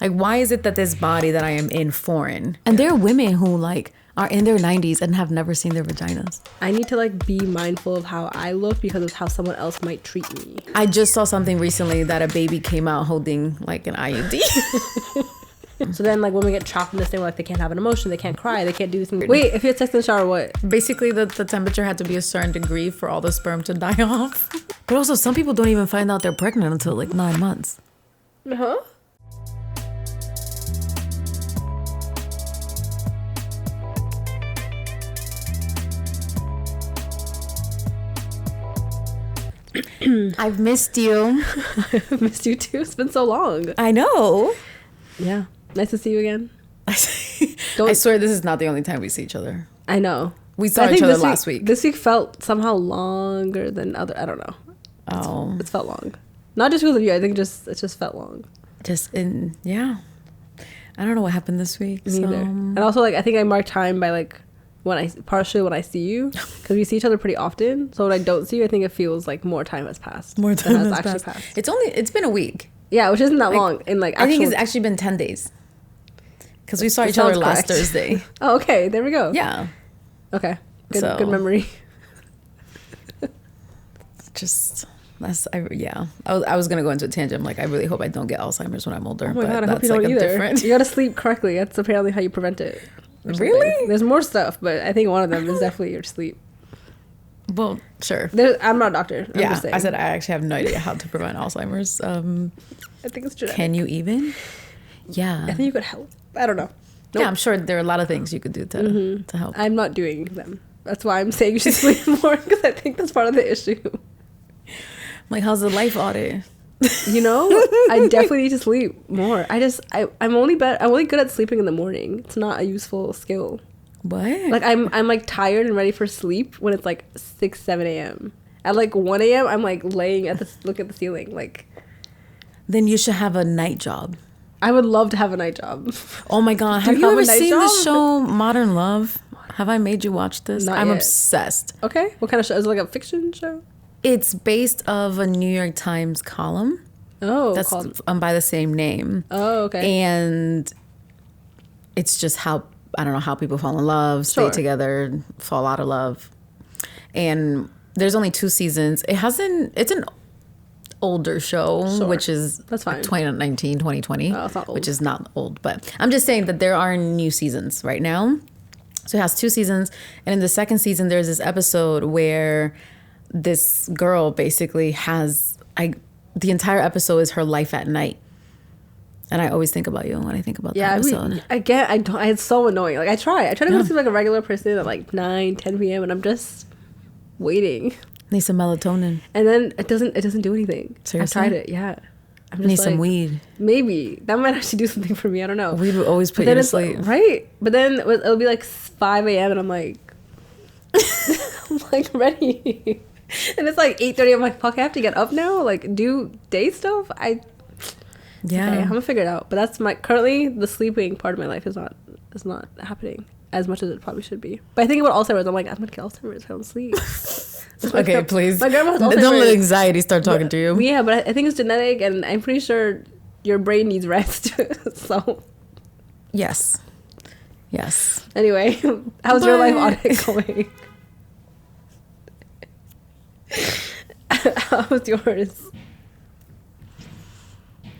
Like, why is it that this body that I am in foreign? And there are women who like are in their 90s and have never seen their vaginas. I need to like be mindful of how I look because of how someone else might treat me. I just saw something recently that a baby came out holding like an IUD. So then like women get trapped in this thing where like they can't have an emotion, they can't cry, they can't do this. Wait, if you had sex in the shower, what? Basically, the temperature had to be a certain degree for all the sperm to die off. But also, some people don't even find out they're pregnant until like 9 months. Huh? I've missed you. I've missed you too. It's been so long. I know. Yeah. Nice to see you again. I swear this is not the only time we see each other. I know. We saw each other last week. This week felt somehow longer than other. I don't know. It's felt long. Not just because of you. I think it just felt long. Yeah. I don't know what happened this week. Me either. And also like I think I mark time by like when I see you, because we see each other pretty often. So when I don't see you, I think it feels like more time has passed. More time has actually passed. It's been a week. Yeah, which isn't that long. In like I think it's actually been 10 days. Because we saw each other last Thursday. Oh, okay. There we go. Yeah. Okay. Good memory. I was gonna go into a tangent. I'm like, I really hope I don't get Alzheimer's when I'm older. Oh my god, I hope you don't either. You gotta sleep correctly. That's apparently how you prevent it. Really? There's more stuff, but I think one of them is definitely your sleep. Well, sure. I'm not a doctor. I'm just saying. I said I actually have no idea how to prevent Alzheimer's. I think it's genetic. Can you even? Yeah. I think you could help. I don't know. Nope. Yeah, I'm sure there are a lot of things you could do to help. I'm not doing them. That's why I'm saying you should sleep more, because I think that's part of the issue. Like, how's the life audit? You know, I definitely need to sleep more. I'm only good at sleeping in the morning. It's not a useful skill. What? Like I'm like tired and ready for sleep when it's like 6-7 a.m. At like 1 a.m. I'm like laying look at the ceiling. Like, then you should have a night job. I would love to have a night job. Oh my god, have you ever seen the show Modern Love? Have I made you watch this? I'm obsessed. Okay, what kind of show? Is it like a fiction show? It's based of a New York Times column. Oh, that's by the same name. Oh, okay. And it's just how people fall in love, stay together, fall out of love. And there's only 2 seasons. It's an older show, which is that's fine. 2019, 2020, it's not old. Which is not old. But I'm just saying that there are new seasons right now. So it has 2 seasons. And in the second season, there's this episode where this girl basically has the entire episode is her life at night, and I always think about you when I think about that episode. It's so annoying. Like I try to go sleep like a regular person at like 9-10 p.m. and I'm just waiting. Need some melatonin, and then it doesn't do anything. Seriously? I've tried it. Yeah, I'm need some weed. Maybe that might actually do something for me. I don't know. Weed will always put you to sleep, right? But then it'll be like 5 a.m. and I'm like, I'm like ready. And it's like 8:30. I'm like, fuck, I have to get up now, like do day stuff. Okay, I'm gonna figure it out. But that's currently the sleeping part of my life is not happening as much as it probably should be. But I think about Alzheimer's. I'm like, I'm gonna get Alzheimer's if I don't sleep. Okay, please. My grandma has Alzheimer's. Don't let anxiety start talking to you. Yeah, but I think it's genetic, and I'm pretty sure your brain needs rest. So yes. Anyway, how's your life audit going? How's yours?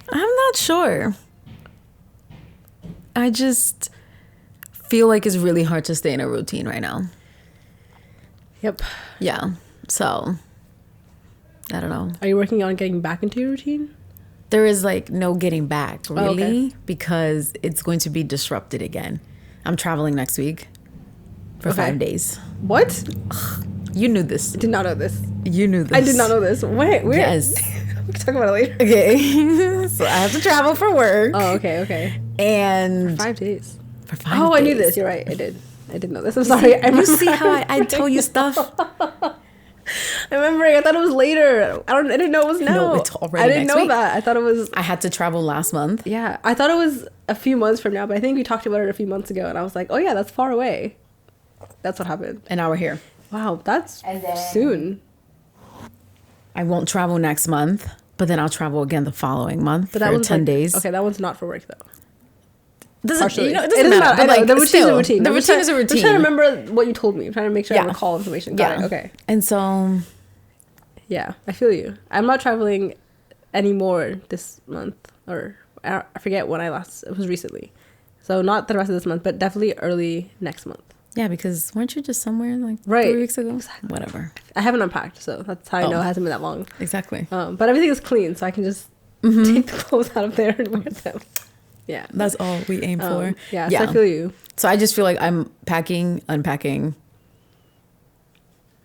I'm not sure. I just feel like it's really hard to stay in a routine right now. Yep. Yeah. So, I don't know. Are you working on getting back into your routine? There is like no getting back, really, because it's going to be disrupted again. I'm traveling next week for 5 days. What? You knew this. I did not know this. You knew this. I did not know this. Wait, weird. Yes. We can talk about it later. Okay. So I have to travel for work. Oh, okay. And for 5 days. For 5 days. Oh, I knew this. You're right. I didn't know this. I'm sorry. You see how I tell you stuff? I'm remembering. I thought it was later. I didn't know it was now. No, it's already I didn't next know week. that. I thought it was. I had to travel last month. Yeah, I thought it was a few months from now, but I think we talked about it a few months ago, and I was like, oh yeah, that's far away. That's what happened. And now we're here. Wow, that's soon. I won't travel next month, But then I'll travel again the following month But that for one's 10 days. Okay, that one's not for work though. Doesn't, It doesn't matter. But I know, like, the routine's still, a routine. The routine is a I'm routine. trying to remember what you told me. I'm trying to make sure I Yeah. recall information. Got it. Okay. And so, Yeah, I feel you. I'm not traveling anymore this month, or I forget when I last. It was recently, so not the rest of this month, but definitely early next month. yeah, because weren't you just somewhere like Right. 3 weeks ago? Exactly. Whatever. I haven't unpacked, so that's how I know it hasn't been that long. Exactly. But everything is clean, so I can just take the clothes out of there and wear them. Yeah, That's all we aim for. yeah, so I feel you. So I just feel like I'm packing, unpacking,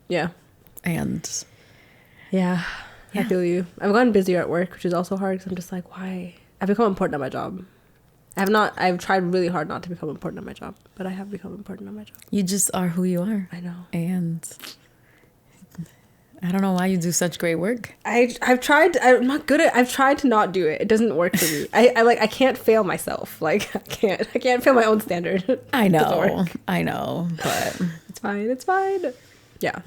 Yeah, and yeah, I Yeah. feel you. I've gotten busier at work, which is also hard because I'm just like, why? I've become important at my job. I've tried really hard not to become important at my job, but I have become important at my job. you just are who you are. I know. And I don't know why you do such great work. I've tried. I'm not good at. I've tried to not do it. It doesn't work for me. I can't fail myself. Like I can't fail my own standard. I It doesn't know. work. I know. But It's fine. It's fine. Yeah.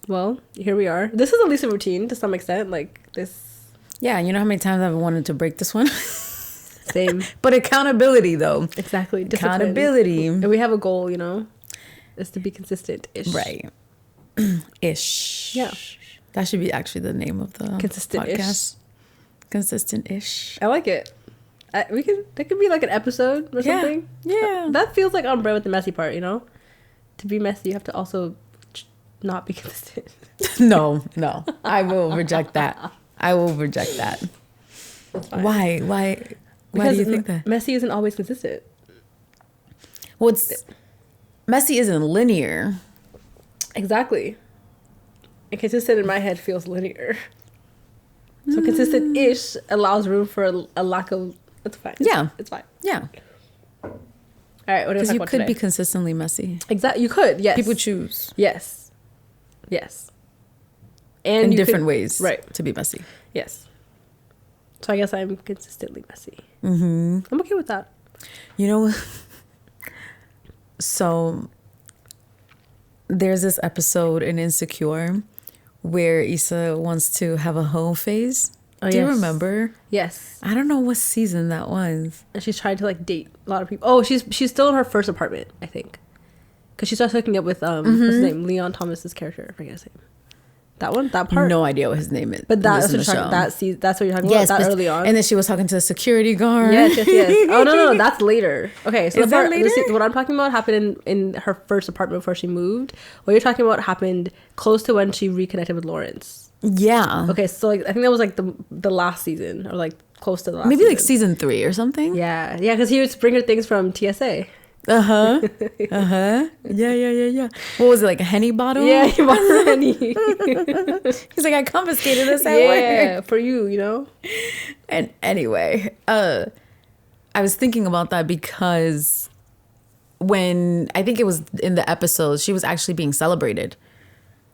Well, here we are. This is at least a routine to some extent. Like this. yeah, you know how many times I've wanted to break this one? Same. But accountability, though. Exactly. Discipline. Accountability. And we have a goal, is to be consistent-ish. Right. Ish. Yeah. That should be actually the name of the Consistent-ish. podcast. Consistent-ish. I like it. That could be like an episode or Yeah. something. Yeah. That feels like on brand with the messy part, To be messy, you have to also not be consistent. No. I will reject that. I will reject that. That's fine. Why? Why do you think that? Messy isn't always consistent. Well, it's messy isn't linear. Exactly. And consistent in my head feels linear. So consistent-ish allows room for a lack of... It's fine. Yeah. It's fine. Yeah. All right, what do we Because talk you about could today? be consistently messy. Exactly. You could, yes. People choose Yes. Yes. And in you different could- ways Right. to be messy. Yes. So I guess I'm consistently messy. Mm-hmm. I'm okay with that. You know, so there's this episode in Insecure where Issa wants to have a hoe phase. Oh, Do you yes. remember? Yes. I don't know what season that was. And she's trying to like date a lot of people. Oh, she's still in her first apartment, I think. Because she starts hooking up with what's his name? Leon Thomas's character. I forget his name. That one? That part? No idea what his name is. But that's in what, the you're talking, that's what you're talking about? That but- early on? And then she was talking to the security guard. Yes. Oh, no. That's later. Okay, so Is that later? What I'm talking about happened in her first apartment before she moved. What you're talking about happened close to when she reconnected with Lawrence. Yeah. Okay, so like I think that was like the last season, or like close to the last Maybe like season. season 3 or something. Yeah, because he would bring her things from TSA. Yeah. What was it, like a Henny bottle? Yeah, he bought her any. He's like, I confiscated this at Yeah, work. for you, And anyway, I was thinking about that because when I think it was in the episode, she was actually being celebrated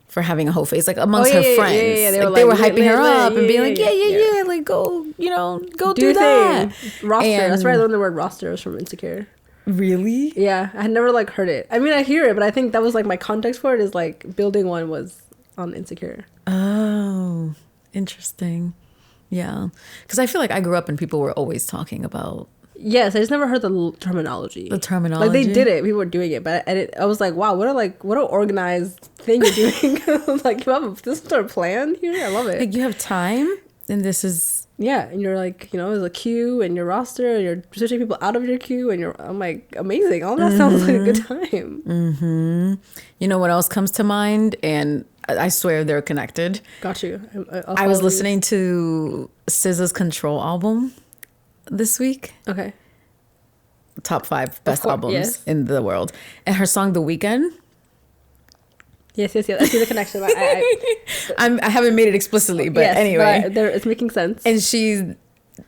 for having a whole face, like amongst her friends. Yeah. They were hyping her up and being like, yeah. yeah, like go, go Do do your that. thing. Roster. And- That's where I learned the word roster was from Insecure. Really? Yeah, I had never like heard it. I mean, I hear it, but I think that was like my context for it is like building one was on Insecure. Oh, interesting. Yeah, because I feel like I grew up and people were always talking about Yes, I just never heard the terminology. the terminology. Like they did it, people were doing it, but I was like, wow, what a organized thing you're doing. Like you have this sort of plan here. I love it. Like you have time, and this is Yeah, and you're like, there's a queue and your roster, and you're switching people out of your queue, and I'm like, amazing. All that sounds like a good time. Mm-hmm. You know what else comes to mind? And I swear they're connected. Got you. I was listening to SZA's Control album this week. Okay. Top 5 best course, albums yes. in the world. And her song The Weeknd. Yes. I see the connection. I haven't made it explicitly, but yes, anyway. but it's making sense. And she's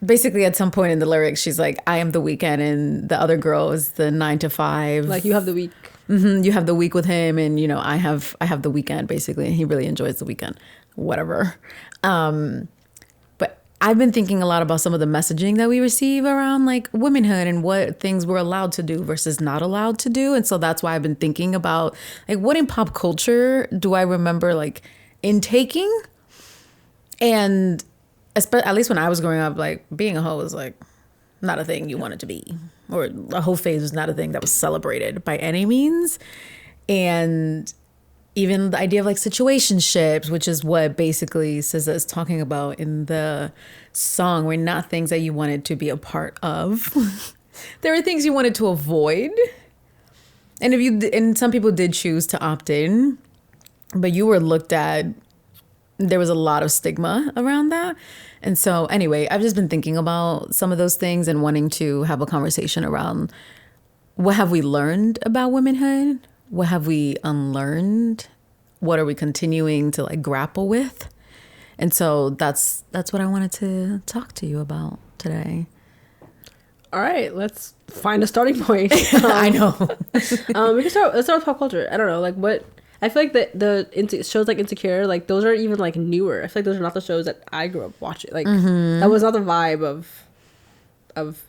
basically at some point in the lyrics, she's like, I am the weekend, and the other girl is the 9 to 5. Like you have the week. Mm-hmm, you have the week with him, and I have the weekend basically, and he really enjoys the weekend. Whatever. But I've been thinking a lot about some of the messaging that we receive around like womanhood and what things we're allowed to do versus not allowed to do. And so that's why I've been thinking about like what in pop culture do I remember like intaking? And at least when I was growing up, like being a hoe was like not a thing you wanted to be, or a whole phase was not a thing that was celebrated by any means. And even the idea of like situationships, which is what basically SZA is talking about in the song, were not things that you wanted to be a part of. There were things you wanted to avoid. And some people did choose to opt in, but you were looked at, there was a lot of stigma around that. And so anyway, I've just been thinking about some of those things and wanting to have a conversation around what have we learned about womanhood? What have we unlearned? What are we continuing to like grapple with? And so that's what I wanted to talk to you about today. All right, let's find a starting point. I know. Let's start with pop culture. I don't know, like what I feel like the shows like Insecure, like those are even like newer. I feel like those are not the shows that I grew up watching. Like that was not the vibe of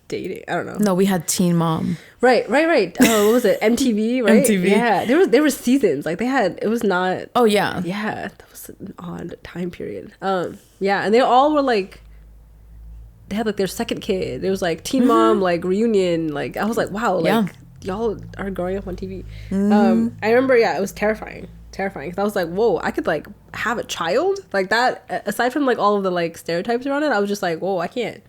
dating. I don't know. No, we had Teen Mom. Right. Oh, what was it? MTV, right? MTV. Yeah, there were seasons. Like it was not. Oh yeah. Yeah, that was an odd time period. Yeah, and they all were like. They had like their second kid. It was like Teen Mom, like reunion. Like I was like, wow, like y'all are growing up on TV. I remember, it was terrifying because I was like, whoa, I could like have a child like that. Aside from like all of the like stereotypes around it, I was just like, whoa, I can't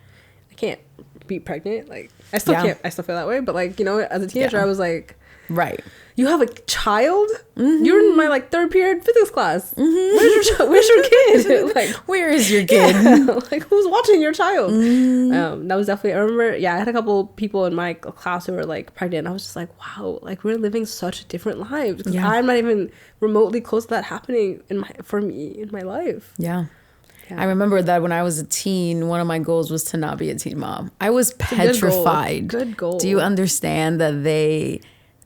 be pregnant. Like I still can't. I still feel that way. But like, you know, as a teenager, I was like, right. You have a child? You're in my like third period physics class. Where's your kid? Like, where is your kid? Yeah, like who's watching your child? That was definitely. I remember. Yeah, I had a couple people in my class who were like pregnant. And I was just like, wow, like we're living such different lives. Because I'm not even remotely close to that happening for me in my life. Yeah. I remember that when I was a teen, one of my goals was to not be a teen mom. I was petrified. Good goal. Do you understand that they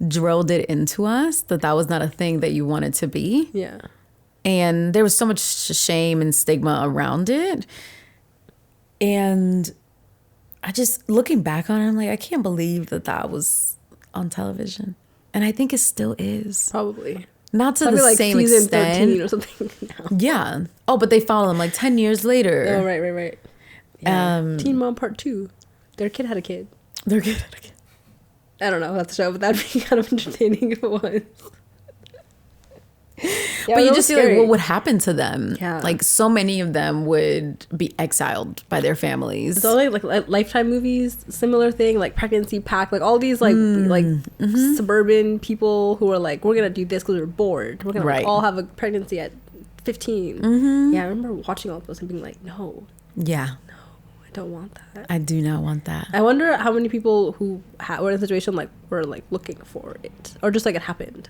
drilled it into us that was not a thing that you wanted to be? Yeah. And there was so much shame and stigma around it. And I just, looking back on it, I'm like, I can't believe that was on television. And I think it still is. Probably. Not to the like same season extent. 13 or something now. Yeah. Oh, but they follow them like 10 years later. Oh, right. Yeah. Teen Mom Part 2. Their kid had a kid. I don't know about the show, but that'd be kind of entertaining if it was. Yeah, but you just see like what would happen to them. Yeah. Like so many of them would be exiled by their families. It's all like Lifetime movies, similar thing, like Pregnancy Pack, like all these like suburban people who are like, we're gonna do this because we're bored. We're gonna like, all have a pregnancy at 15. Yeah, I remember watching all those and being like, no. Yeah. I don't want that. I do not want that. I wonder how many people who were in a situation like were like looking for it, or just like it happened.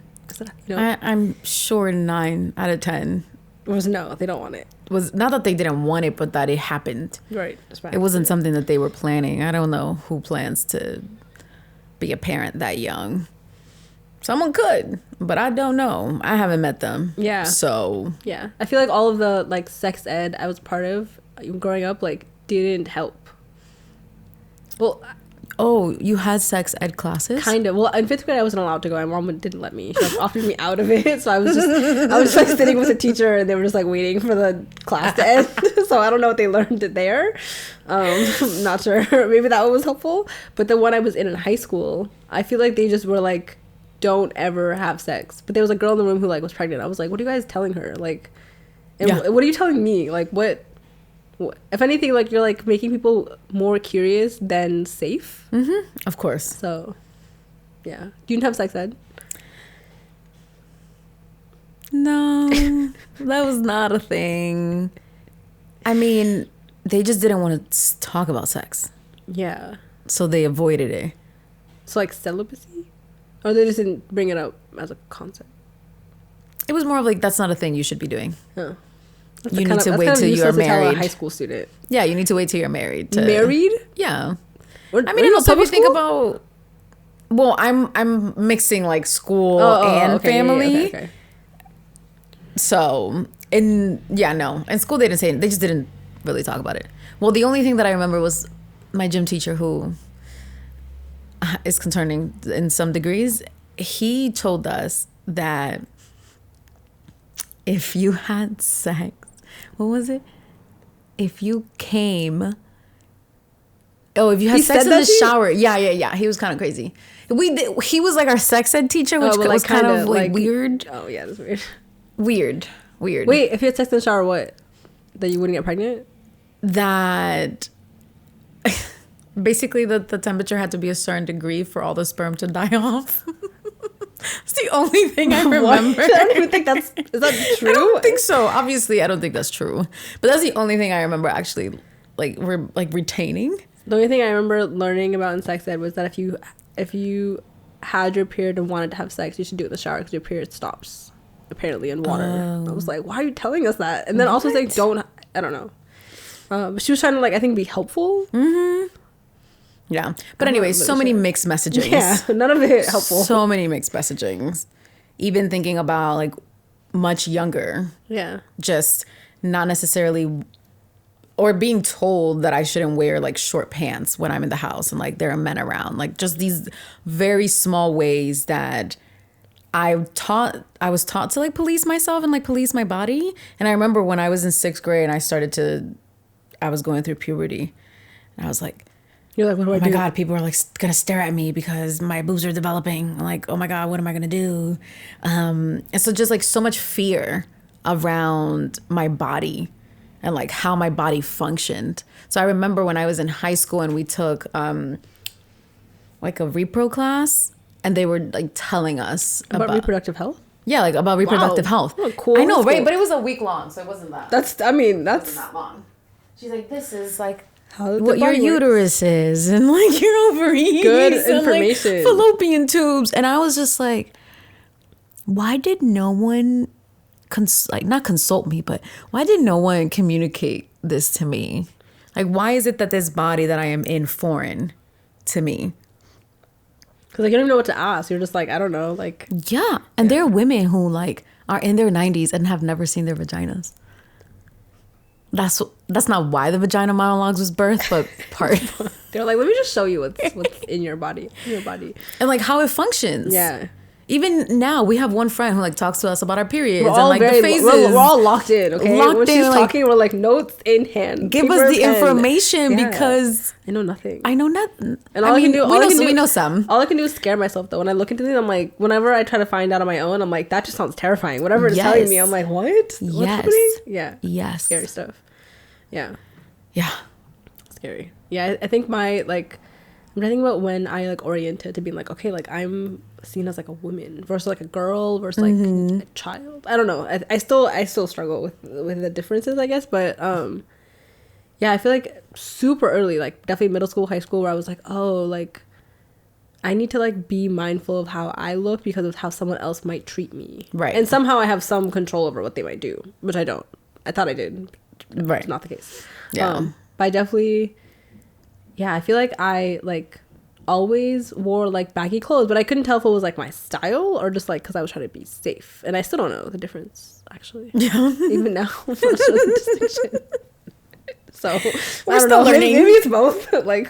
You know, I'm sure 9 out of 10 was no, they don't want it. Was not that they didn't want it, but that it happened. Right. It wasn't something that they were planning. I don't know who plans to be a parent that young. Someone could, but I don't know. I haven't met them. Yeah. So yeah, I feel like all of the like sex ed I was part of growing up like didn't help. Well. Oh, you had sex ed classes? Kind of. Well, in 5th grade, I wasn't allowed to go. My mom didn't let me. She offered me out of it. So I was just like sitting with a teacher and they were just like waiting for the class to end. So I don't know what they learned there. Not sure. Maybe that one was helpful. But the one I was in high school, I feel like they just were like, don't ever have sex. But there was a girl in the room who like was pregnant. I was like, what are you guys telling her? Like, what are you telling me? Like, what? If anything, like you're like making people more curious than safe. Of course. So, yeah. Do you have sex ed? No, that was not a thing. I mean, they just didn't want to talk about sex. Yeah. So they avoided it. So like celibacy? Or they just didn't bring it up as a concept? It was more of like, that's not a thing you should be doing. Oh. You need to wait till you're married. To tell a high school student. Yeah, you need to wait till you're married. Married? Yeah. I mean, also if you think about, well, I'm mixing like school and family. Okay. So in school they didn't say it. They just didn't really talk about it. Well, the only thing that I remember was my gym teacher, who is concerning in some degrees. He told us that if you had sex, what was it? if you came, if you had He sex said in that the to you? shower. Yeah. He was kind of crazy. He was like our sex ed teacher, which but, was kind of like weird. Oh yeah, that's weird. Weird. Wait, if you had sex in the shower, what? That you wouldn't get pregnant? That basically the temperature had to be a certain degree for all the sperm to die off. It's the only thing I remember. I don't even think is that true? I don't think so. Obviously, I don't think that's true. But that's the only thing I remember actually, like, retaining. The only thing I remember learning about in sex ed was that if you had your period and wanted to have sex, you should do it in the shower because your period stops, apparently, in water. I was like, why are you telling us that? And then also saying I don't know. But she was trying to, like, I think, be helpful. Mm-hmm. Yeah. But anyway, so many mixed messagings. Yeah, none of it helpful. So many mixed messagings. Even thinking about, like, much younger. Yeah. Just not necessarily, or being told that I shouldn't wear, like, short pants when I'm in the house and, like, there are men around. Like, just these very small ways that I was taught to, like, police myself and, like, police my body. And I remember when I was in 6th grade and I was going through puberty. And I was like, you're like, what do I do? Oh my God, people are like gonna stare at me because my boobs are developing. I'm like, oh my God, what am I gonna do? And so just like so much fear around my body and like how my body functioned. So I remember when I was in high school and we took like a repro class and they were like telling us about reproductive health. Yeah, like about reproductive health. What a cool I know, school. right? But it was a week long, so it wasn't that. That's it wasn't that long. She's like, this is like what your uterus is and like your ovaries. Good and, information. Like, fallopian tubes. And I was just like, why did no one not consult me, but why did no one communicate this to me? Like, why is it that this body that I am in foreign to me? Because like, you don't even know what to ask. You're just like, I don't know. Like, yeah. And there are women who like are in their 90s and have never seen their vaginas. That's not why the vagina monologues was birthed, but part. They're like, let me just show you what's in your body, and like how it functions. Yeah. Even now, we have one friend who like talks to us about our periods We're and like the phases. We're all locked in. Okay, when she's like, talking, we're like notes in hand. Give us the information because I know nothing. And all I can do, we know some. All I can do is scare myself though. When I look into things, I'm like, whenever I try to find out on my own, I'm like, that just sounds terrifying. Whatever it's telling me, I'm like, what? What's happening? Yeah. Yes. Scary stuff. Yeah. Yeah. Scary. Yeah, I think I'm thinking about when I like oriented to being like, okay, like I'm seen as like a woman versus like a girl versus like a child. I don't know. I still struggle with the differences, I guess. But yeah, I feel like super early, like definitely middle school, high school, where I was like, oh, like I need to like be mindful of how I look because of how someone else might treat me. Right. And somehow I have some control over what they might do, which I don't. I thought I did. Right. It's not the case. Yeah. But I definitely, yeah, I feel like I like always wore like baggy clothes, but I couldn't tell if it was like my style or just like because I was trying to be safe. And I still don't know the difference, actually. Yeah. Even now. I'm not sure the distinction. So we're still learning. Maybe it's both. Like,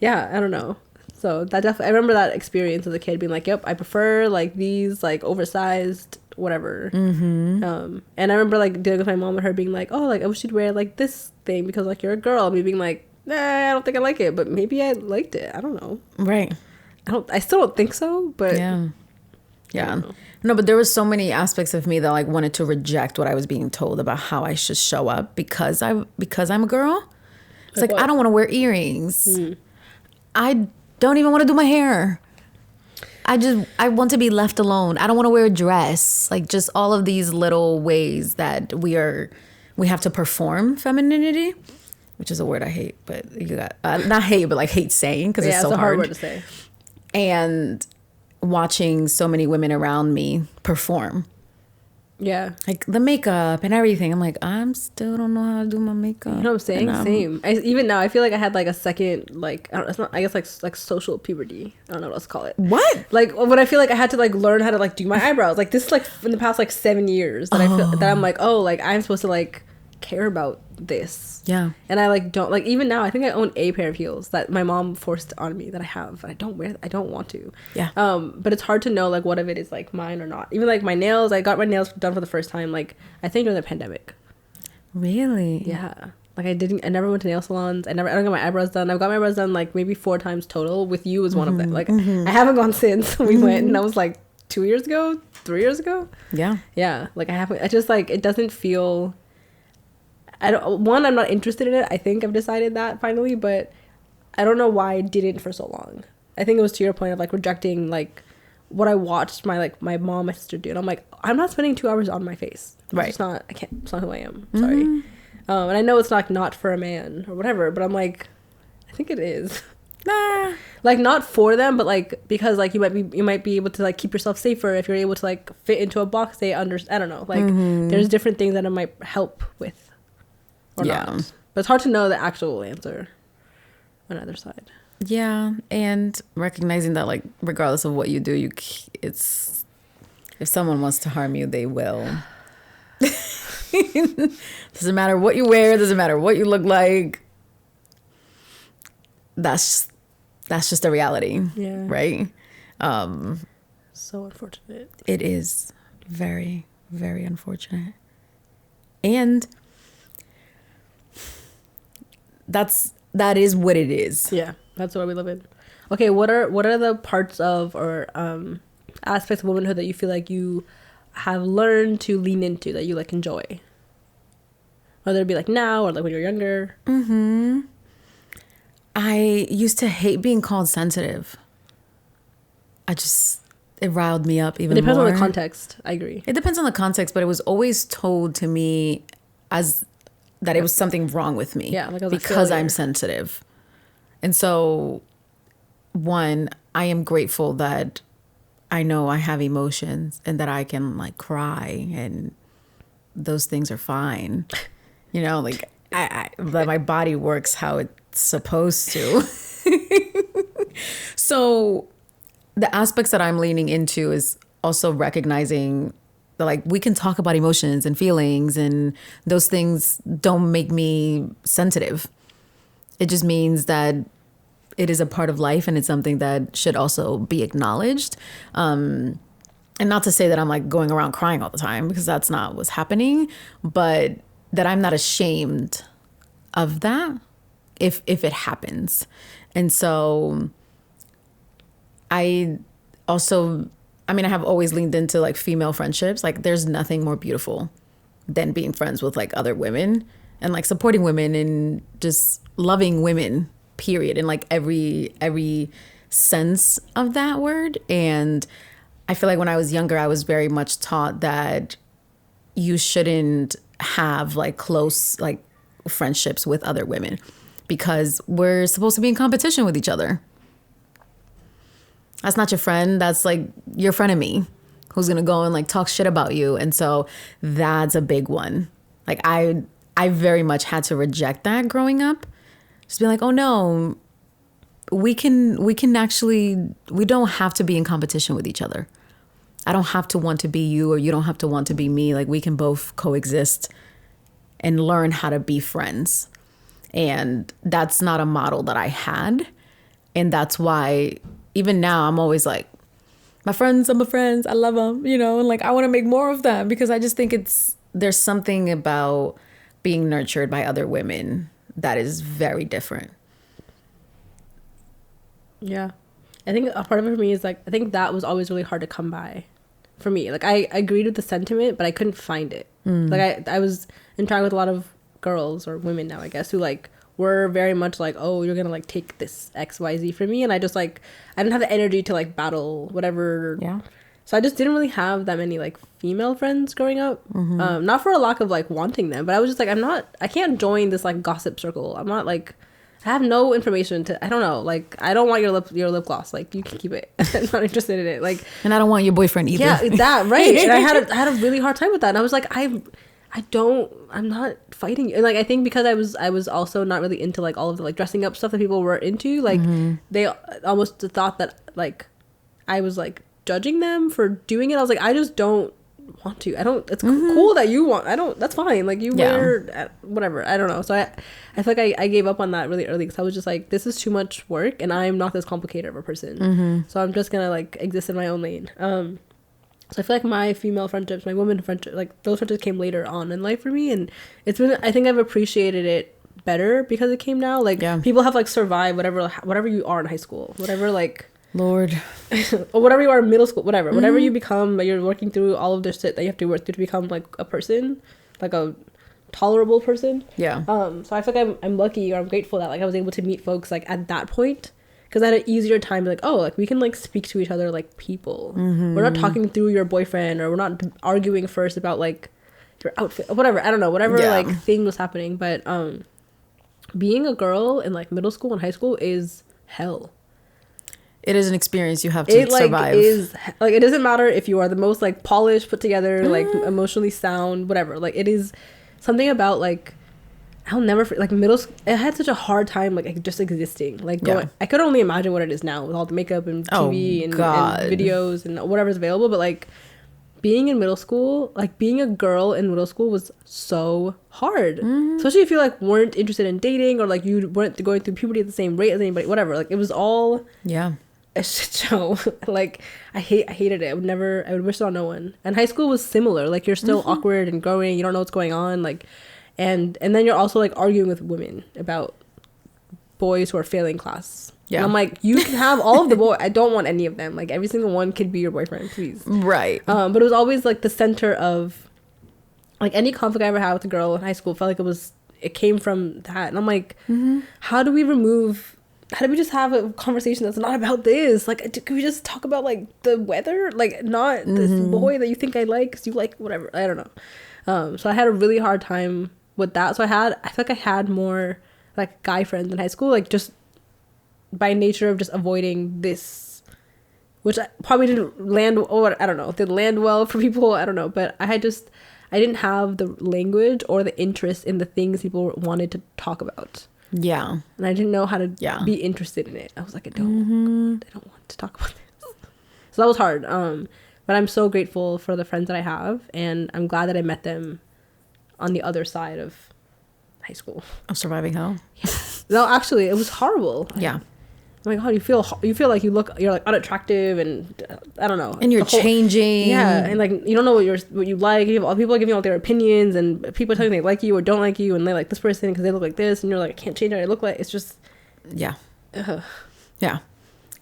yeah, I don't know. So that definitely, I remember that experience as a kid being like, yep, I prefer like these like oversized whatever. And I remember like dealing with my mom and her being like, oh, like I wish you'd wear like this thing because like you're a girl. Me being like, nah, I don't think I like it, but maybe I liked it. I don't know. Right. I still don't think so, but yeah. No, but there were so many aspects of me that like wanted to reject what I was being told about how I should show up because I'm a girl. It's like I don't want to wear earrings. I don't even want to do my hair. I want to be left alone. I don't want to wear a dress. Like just all of these little ways that we have to perform femininity, which is a word I hate, but you got not hate, but like hate saying because it's so it's a hard word to say. And watching so many women around me perform. Yeah. Like the makeup and everything. I'm like, I still don't know how to do my makeup. You know what I'm saying? Same. Even now, I feel like I had like a second, like, I don't know, it's not, I guess like social puberty. I don't know what else to call it. What? Like when I feel like I had to like learn how to like do my eyebrows. Like this is like in the past like 7 years that I feel that I'm like, oh, like I'm supposed to like care about this. Yeah. And I like don't, like even now I think I own a pair of heels that my mom forced on me that I have, and I don't wear. I don't want to. Yeah. But it's hard to know like what of it is like mine or not. Even like my nails, I got my nails done for the first time like I think during the pandemic. Really? Yeah. Like I never went to nail salons. I don't get my eyebrows done. I've got my eyebrows done like maybe 4 times total. With you was one of them. Like I haven't gone since we went, and that was like 2 years ago, 3 years ago. Yeah. Like I haven't. I just like it doesn't feel. I'm not interested in it. I think I've decided that finally, but I don't know why I didn't for so long. I think it was to your point of like rejecting like what I watched my mom, my sister do, and I'm like, I'm not spending 2 hours on my face. Right. It's not. I can't. It's not who I am. Sorry. And I know it's like not for a man or whatever, but I'm like, I think it is. Nah. Like not for them, but like because like you might be able to like keep yourself safer if you're able to like fit into a box. I don't know. Like there's different things that it might help with. Or not. But it's hard to know the actual answer on either side. Yeah, and recognizing that like regardless of what you do, it's if someone wants to harm you, they will. Doesn't matter what you wear, doesn't matter what you look like. That's just a reality. Yeah. Right? So unfortunate. It is very, very unfortunate. And that is what it is. Yeah, that's what we live in. Okay, what are the parts of or aspects of womanhood that you feel like you have learned to lean into that you like enjoy? Whether it be like now or like when you're younger. I used to hate being called sensitive. It riled me up even more. It depends on the context. I agree. It depends on the context, but it was always told to me as that it was something wrong with me. Yeah, like I was because I'm sensitive. And so, one, I am grateful that I know I have emotions and that I can like cry and those things are fine. You know, like that my body works how it's supposed to. So the aspects that I'm leaning into is also recognizing that like we can talk about emotions and feelings and those things don't make me sensitive. It just means that it is a part of life and it's something that should also be acknowledged. And not to say that I'm like going around crying all the time because that's not what's happening, but that I'm not ashamed of that if it happens. And so I have always leaned into like female friendships. Like there's nothing more beautiful than being friends with like other women and like supporting women and just loving women, period. In like every sense of that word. And I feel like when I was younger, I was very much taught that you shouldn't have like close like friendships with other women because we're supposed to be in competition with each other. That's not your friend. That's like your frenemy who's going to go and like talk shit about you. And so that's a big one. Like I very much had to reject that growing up. Just be like, oh no, we don't have to be in competition with each other. I don't have to want to be you or you don't have to want to be me. Like we can both coexist and learn how to be friends. And that's not a model that I had. And that's why even now I'm always like, my friends are my friends. I love them, you know, and like I want to make more of them because I just think there's something about being nurtured by other women that is very different. Yeah. I think a part of it for me is like, I think that was always really hard to come by for me. Like I agreed with the sentiment, but I couldn't find it. Like I was interacting with a lot of girls or women now, I guess, who like were very much like, oh, you're gonna like take this XYZ from me, and I just like I didn't have the energy to like battle whatever. Yeah. So I just didn't really have that many like female friends growing up. Not for a lack of like wanting them, but I was just like, I can't join this like gossip circle. I'm not like, I have no information to, I don't know, like I don't want your lip gloss, like you can keep it. I'm not interested in it, like. And I don't want your boyfriend either. Yeah, that right. And I had a really hard time with that, and I was like, I'm not fighting you. And like I think because I was also not really into like all of the like dressing up stuff that people were into, like they almost thought that like I was like judging them for doing it. I was like, I just don't want to. I don't, it's cool that you want, I don't, that's fine, like you wear whatever, I don't know. So I feel like I gave up on that really early because I was just like, this is too much work and I'm not this complicated of a person, so I'm just gonna like exist in my own lane. So I feel like my female friendships, my women friendships, like those friendships came later on in life for me, and it's been, I think I've appreciated it better because it came now. Like people have like survived whatever you are in high school, whatever like Lord, or whatever you are in middle school, whatever you become. You're working through all of this shit that you have to work through to become like a person, like a tolerable person. Yeah. So I feel like I'm lucky, or I'm grateful that like I was able to meet folks like at that point, because I had an easier time to like, oh, like we can like speak to each other like people. We're not talking through your boyfriend, or we're not arguing first about like your outfit or whatever. I don't know, whatever like thing was happening. But being a girl in like middle school and high school is hell. It is an experience you have to survive. It doesn't matter if you are the most like polished, put together, like emotionally sound, whatever. Like it is something about like I'll never like middle school. I had such a hard time like just existing. Like I could only imagine what it is now with all the makeup and TV and videos and whatever's available. But like being in middle school, like being a girl in middle school was so hard. Especially if you like weren't interested in dating, or like you weren't going through puberty at the same rate as anybody. Whatever. Like it was all a shit show. Like I hated it. I would wish it on no one. And high school was similar. Like you're still awkward and growing. You don't know what's going on. Like, and then you're also like arguing with women about boys who are failing class. Yeah. And I'm like, you can have all of the boys. I don't want any of them. Like every single one could be your boyfriend, please. Right. But it was always like the center of like any conflict I ever had with a girl in high school felt like it came from that. And I'm like, how do we just have a conversation that's not about this? Like, can we just talk about like the weather? Like not this boy that you think I like, 'cause you like whatever. I don't know. So I had a really hard time with that. So I feel like I had more like guy friends in high school, like just by nature of just avoiding this, which I probably didn't land, or I don't know, did land well for people. I don't know, but I didn't have the language or the interest in the things people wanted to talk about. Yeah. And I didn't know how to be interested in it. I was like, I don't want to talk about this. So that was hard. But I'm so grateful for the friends that I have, and I'm glad that I met them on the other side of high school. Of surviving hell? Yeah. No, actually, it was horrible. Yeah. Oh my God, you feel like you're like unattractive, and I don't know. And you're changing. Yeah, and like you don't know what you like. People are giving you all their opinions, and people are telling you they like you or don't like you, and they like this person because they look like this, and you're like, I can't change what I look like. It's just yeah. Yeah.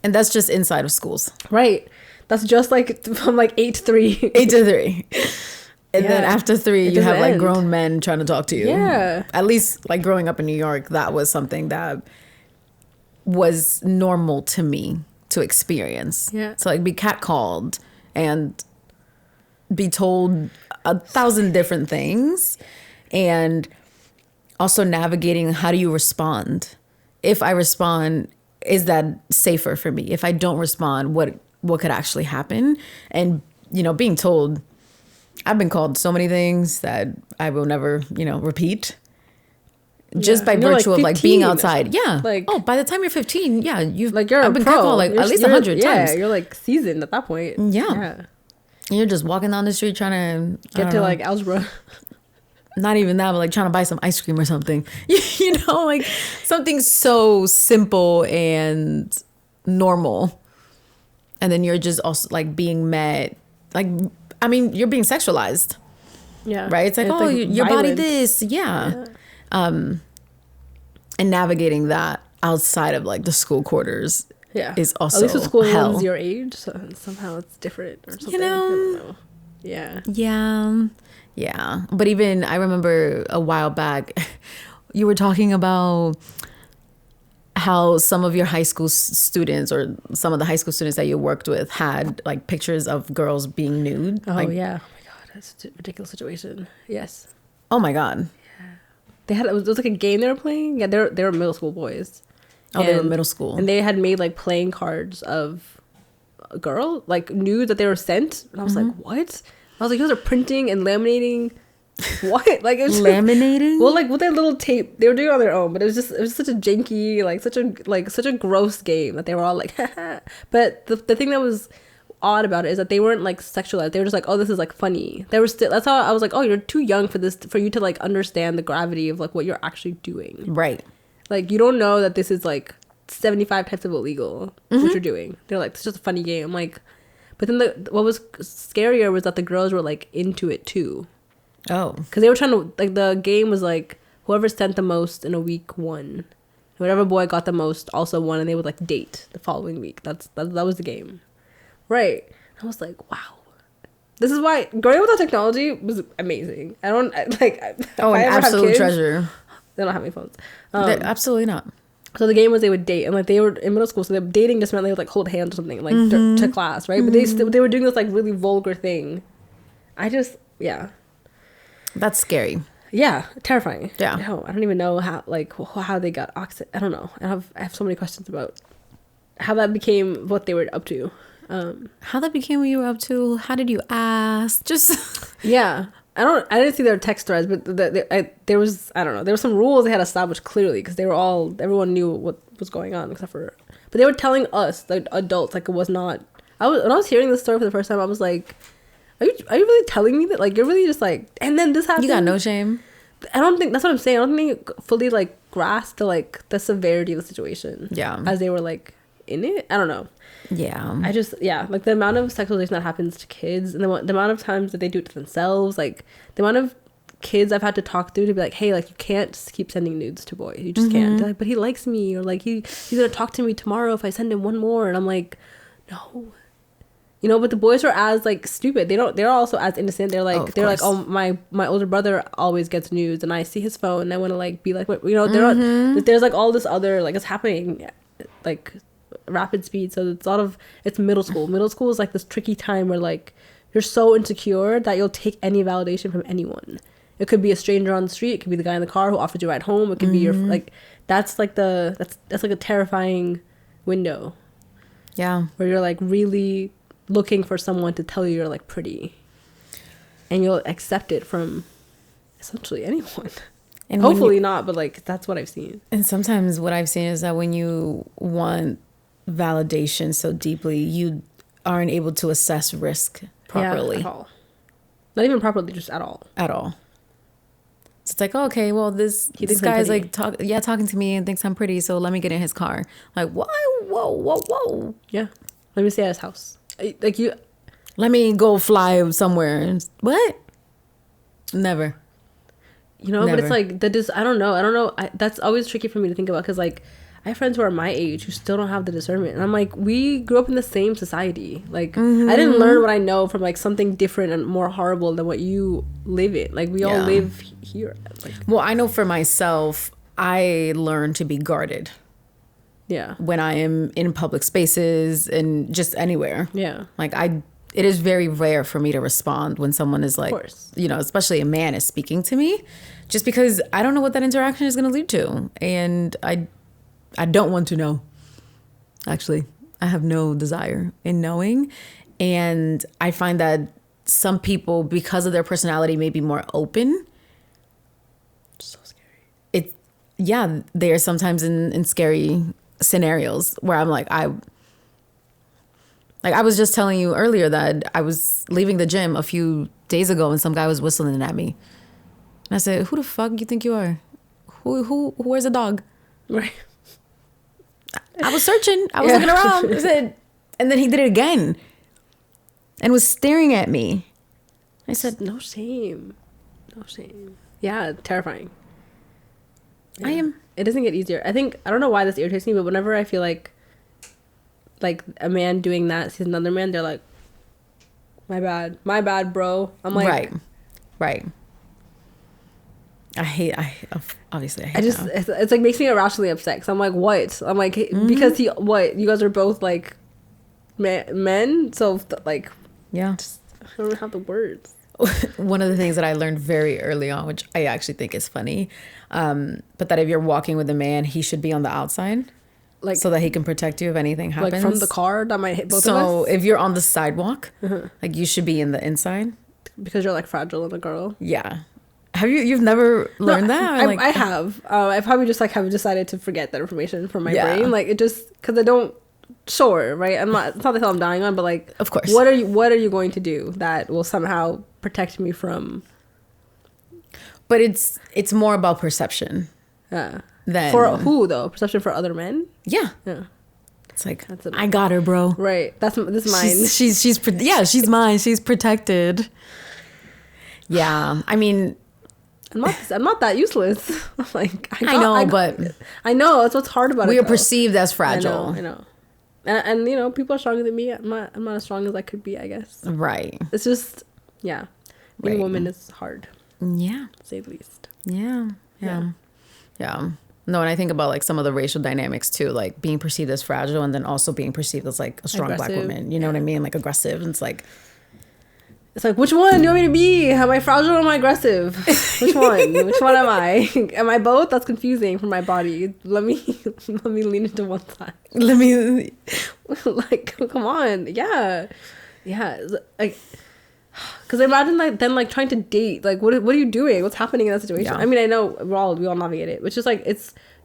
And that's just inside of schools. Right. That's just like from like 8 to 3. 8 to 3. And then after 3, you have like grown men trying to talk to you. Yeah. At least like growing up in New York, that was something that was normal to me to experience. Yeah. So like be catcalled and be told 1,000 different things, and also navigating how do you respond. If I respond, is that safer for me? If I don't respond, what could actually happen? And being told, I've been called so many things that I will never repeat. Just by virtue of like being outside. Yeah. Like, by the time you're 15, you've like I've been pro. Like at least 100 times. Yeah, you're like seasoned at that point. Yeah. And you're just walking down the street trying to get to like algebra. Not even that, but like trying to buy some ice cream or something. Like something so simple and normal. And then you're just also like being met, like, I mean, you're being sexualized. Yeah. Right? It's like, it's like your body this. Yeah. And navigating that outside of like the school quarters is also at least with school hell. Is your age, so somehow it's different or something. I don't know. Yeah. But even I remember a while back, you were talking about how some of your high school students or some of the high school students that you worked with had like pictures of girls being nude. Oh like, yeah. Oh my God, that's a ridiculous situation. Yes. Oh my God. It was like a game they were playing. Yeah, they were middle school boys. They were middle school. And they had made like playing cards of a girl, like nude that they were sent. And I was like, what? I was like, you guys are printing and laminating. What? Like it was laminating? Well, like with that little tape, they were doing it on their own, but it was such a janky, such a gross game that they were all like, haha. But the thing that was odd about it is that they weren't like sexualized. They were just like, oh, this is like funny. They were still, that's how I was like, oh, you're too young for this, for you to like understand the gravity of like what you're actually doing. Right. Like you don't know that this is like 75 types of illegal what you're doing. They're like, it's just a funny game. I'm like, but then what was scarier was that the girls were like into it too. Oh. Because they were trying to, like, the game was like whoever sent the most in a week won. Whatever boy got the most also won, and they would like date the following week. That was the game, right? I was like, wow, this is why growing up with the technology was amazing. An absolute treasure. They don't have any phones. Absolutely not. So the game was they would date, and like they were in middle school, so dating just meant they would like hold hands or something, like to class, right? But they were doing this like really vulgar thing. That's scary. Yeah, terrifying. Yeah. No, I don't even know how they got oxygen. I don't know. I have so many questions about how that became what they were up to. How that became what you were up to? How did you ask? Just yeah. I didn't see their text threads, but there was some rules they had established clearly because everyone knew what was going on except for, but they were telling us, the adults, like it was not. When I was hearing this story for the first time, I was like, are you really telling me that, like, you're really just like, and then this happened? You got no shame? I don't think, that's what I'm saying. I don't think it fully like grasped the severity of the situation. Yeah. As they were like in it. I don't know. Yeah. Like the amount of sexualization that happens to kids, and the amount of times that they do it to themselves, like the amount of kids I've had to talk to be like, hey, like you can't just keep sending nudes to boys. You just can't. They're like, but he likes me, or like he's gonna talk to me tomorrow if I send him one more. And I'm like, no. You know, but the boys are as like stupid. They're also as innocent. They're like, oh, my older brother always gets news, and I see his phone, and I want to like be like, you know, there's like all this other, like it's happening like rapid speed. So it's middle school. Middle school is like this tricky time where like you're so insecure that you'll take any validation from anyone. It could be a stranger on the street. It could be the guy in the car who offered you a ride home. It could be your like that's like a terrifying window. Yeah, where you're like really looking for someone to tell you you're like pretty, and you'll accept it from essentially anyone. And hopefully not, but like that's what I've seen. And sometimes what I've seen is that when you want validation so deeply, you aren't able to assess risk properly. At all. Not even properly, just at all. At all. So it's like, oh, okay, well, this guy's like talking to me and thinks I'm pretty, so let me get in his car. Like, whoa. Yeah. Let me stay at his house. Like you, let me go fly somewhere. What? Never. You know, never. But it's like I don't know. That's always tricky for me to think about, because like I have friends who are my age who still don't have the discernment, and I'm like, we grew up in the same society. Like I didn't learn what I know from like something different and more horrible than what you live in. Like we all live here. Like, well, I know for myself, I learned to be guarded. Yeah. When I am in public spaces and just anywhere. Yeah. Like it is very rare for me to respond when someone is like, you know, especially a man is speaking to me, just because I don't know what that interaction is going to lead to. And I don't want to know. Actually, I have no desire in knowing. And I find that some people, because of their personality, may be more open. So scary. They are sometimes in scary scenarios where I'm like, I was just telling you earlier that I was leaving the gym a few days ago and some guy was whistling at me. And I said, who the fuck you think you are? Where's the dog? Right. I was searching. I was looking around. I said, and then he did it again and was staring at me. I said, no shame. Yeah, terrifying. Yeah. It doesn't get easier. I don't know why this irritates me, but whenever I feel like a man doing that sees another man, they're like, my bad, bro. I'm like, right. Obviously I hate that. It's like makes me irrationally upset, because I'm like, what? I'm like, because you guys are both like men, so like, yeah, I don't have the words. One of the things that I learned very early on, which I actually think is funny, but that if you're walking with a man, he should be on the outside, like, so that he can protect you if anything happens. Like from the car that might hit both of us? So if you're on the sidewalk, like you should be in the inside. Because you're like fragile and a girl? Yeah. Have you've never learned that? I have. I probably just like have decided to forget that information from my brain. Like it just, because I don't, sure, right? It's not the hill I'm dying on, but like, of course. What are you going to do that will somehow protect me from? But it's more about perception. Yeah. For who though? Perception for other men? Yeah. It's like, I got her, bro. Right. This is mine. She's mine. She's protected. Yeah. I mean, I'm not that useless. Like but I know that's what's hard about it. We are perceived as fragile. I know. And you know, people are stronger than me. I'm not as strong as I could be, I guess. Right. It's just, yeah. Being a woman is hard. Yeah. To say the least. Yeah. No, and I think about like some of the racial dynamics too, like being perceived as fragile and then also being perceived as like a strong aggressive. Black woman. You know what I mean? Like aggressive. And it's like, which one do you want me to be? Am I fragile or am I aggressive? Which one? Which one am I? Am I both? That's confusing for my body. Let me lean into one side. Like, come on. Yeah. Like, because imagine like then like trying to date. Like, what are you doing? What's happening in that situation? Yeah. I mean, I know we all navigate it, which is like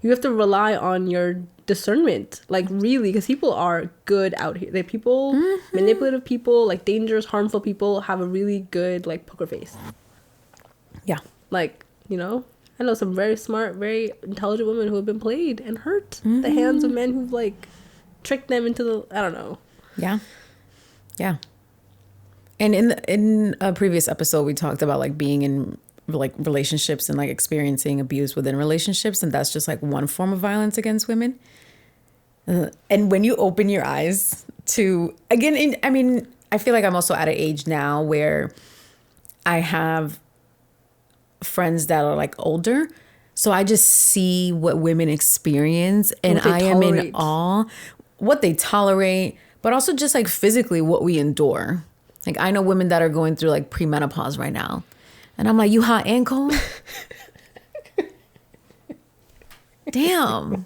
you have to rely on your discernment, like really, because people are good out here. They people, manipulative people, like dangerous, harmful people have a really good like poker face. Yeah. Like, you know, I know some very smart, very intelligent women who have been played and hurt at the hands of men who've like tricked them into the, I don't know. Yeah. And in a previous episode, we talked about like being in like relationships and like experiencing abuse within relationships, and that's just like one form of violence against women. And when you open your eyes to, again, I feel like I'm also at an age now where I have friends that are like older, so I just see what women experience, and I am in awe what they tolerate, but also just like physically what we endure. Like I know women that are going through like premenopause right now. And I'm like, you hot and cold? Damn.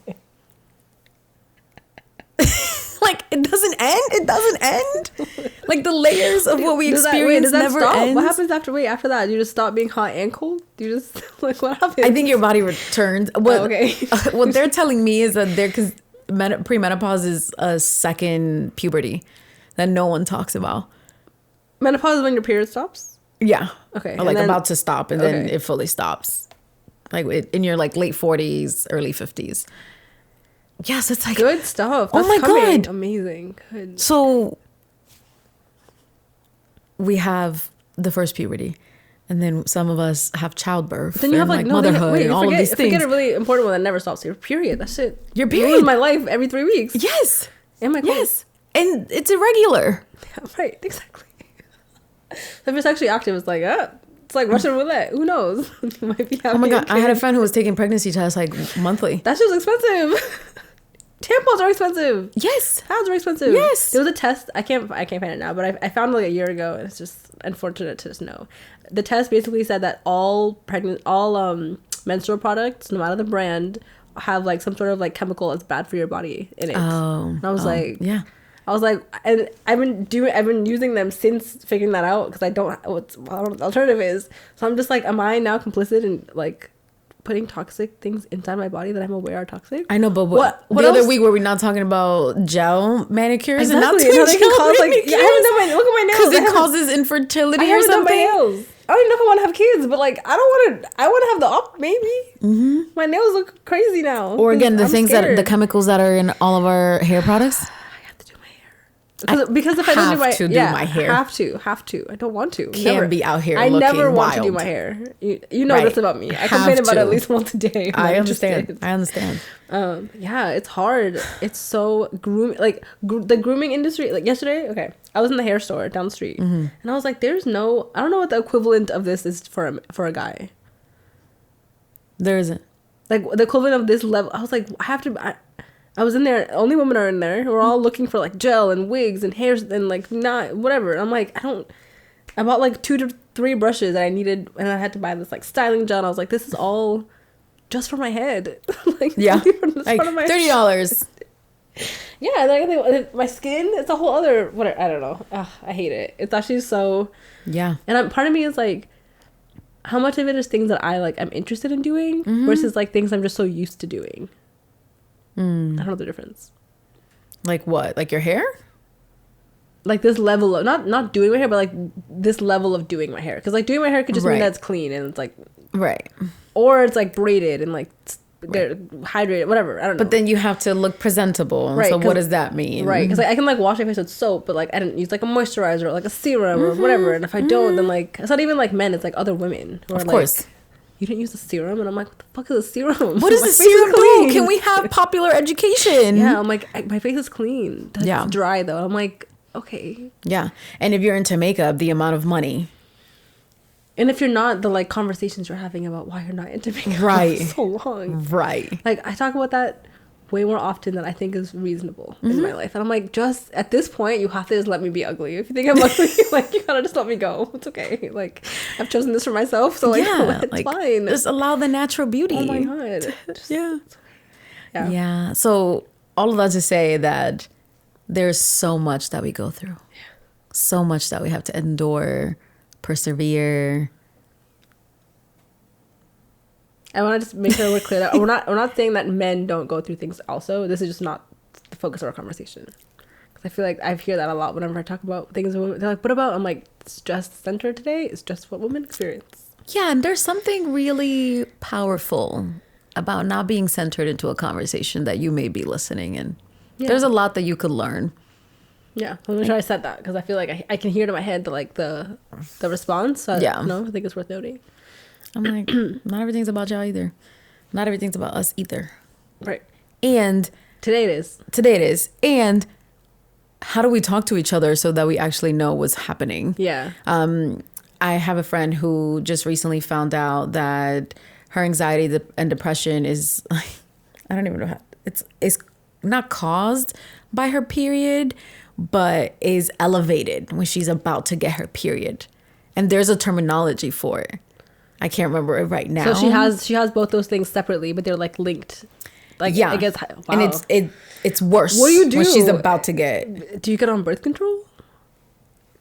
Like, it doesn't end. Like, the layers of what we experience never ends. What happens after that? You just stop being hot and cold? You just, like, what happens? I think your body returns. Okay. What they're telling me is that because premenopause is a second puberty that no one talks about. Menopause is when your period stops? Yeah. Okay. Or like about to stop, and then it fully stops. Like in your like late 40s, early 50s. Yes, it's like good stuff. That's my God. Amazing. Good. So we have the first puberty, and then some of us have childbirth. Then you have like motherhood and all of these things. Forget a really important one that never stops. Your period. That shit. Your period. Ruins my life every 3 weeks. Yes. Am I cold? Yes. And it's irregular. Yeah, right. Exactly. If it's actually active, it's like, it's like Russian roulette. Who knows? You might be oh my God. I had a friend who was taking pregnancy tests like monthly. That's just expensive. Tampons are expensive. Yes. Pads are expensive. Yes. There was a test. I can't find it now, but I found it like a year ago, and it's just unfortunate to just know. The test basically said that all menstrual products, no matter the brand, have like some sort of like chemical that's bad for your body in it. Oh. And I was like, yeah. I was like, and I've been using them since figuring that out, because I don't know what the alternative is. So I'm just like, am I now complicit in like putting toxic things inside my body that I'm aware are toxic? I know, but what the other week were we not talking about gel manicures? Exactly. And not doing gel cause, like, manicures? I haven't done look at my nails. Because it causes infertility or something. Done my nails. I don't even know if I want to have kids, but like I want to have the maybe. My nails look crazy now. Or again, the the chemicals that are in all of our hair products. Because if I don't do my hair, have to. I don't want to. Can't be out here. I never want wild. to do my hair. You know this about me. I complain about it at least once a day. I understand. Yeah, it's hard. It's so grooming. Like the grooming industry. Like yesterday, okay, I was in the hair store down the street, and I was like, "There's no. I don't know what the equivalent of this is for a guy. There isn't. Like the equivalent of this level. I was like, I was in there. Only women are in there. We're all looking for like gel and wigs and hairs and like not whatever. I'm like, I bought like 2 to 3 brushes that I needed, and I had to buy this like styling gel. And I was like, this is all just for my head. Like yeah, like $30. Yeah, like my skin. It's a whole other whatever. I don't know. I hate it. It's actually so. Yeah. And part of me is like, how much of it is things that I like I'm interested in doing versus like things I'm just so used to doing. I don't know the difference. Like what? Like your hair? Like this level of not doing my hair, but like this level of doing my hair. Because like doing my hair could just mean that it's clean and it's like or it's like braided and like they're hydrated, whatever. I don't know. But then you have to look presentable. Right. So what does that mean? Right. Because like, I can like wash my face with soap, but like I didn't use like a moisturizer or like a serum or whatever. And if I don't, then like it's not even like men. It's like other women who are like you didn't use the serum, and I'm like, what the fuck is a serum? What does My the face is serum do? clean. Can we have popular education? Yeah, I'm like, my face is clean. That's Yeah. dry though. I'm like, okay. Yeah. And if you're into makeup, the amount of money. And if you're not, the like conversations you're having about why you're not into makeup Right. for so long. Right. Like I talk about that way more often than I think is reasonable in my life. And I'm like, just at this point, you have to just let me be ugly. If you think I'm ugly, like you gotta just let me go. It's okay. Like I've chosen this for myself, so like it's like, fine. Just allow the natural beauty. Oh my god. Yeah. Yeah. Yeah. So all of that to say that there's so much that we go through. So much that we have to endure, persevere. I want to just make sure we're clear that we're not saying that men don't go through things also. This is just not the focus of our conversation. Because I feel like I hear that a lot whenever I talk about things. They're like, what about? I'm like, it's just centered today. It's just what women experience. Yeah, and there's something really powerful about not being centered into a conversation that you may be listening in. Yeah. There's a lot that you could learn. Yeah, I'm gonna try to set that because I feel like I can hear it in my head the response. So Yeah. no, I think it's worth noting. I'm like, not everything's about y'all either. Not everything's about us either. Right. And Today it is. today it is. And how do we talk to each other so that we actually know what's happening? Yeah. I have a friend who just recently found out that her anxiety and depression is, I don't even know how, it's not caused by her period, but is elevated when she's about to get her period. And there's a terminology for it. I can't remember it right now. So she has both those things separately, but they're like linked. Like yeah, I guess. Wow. And it's worse. What do you do when she's about to get? Do you get on birth control?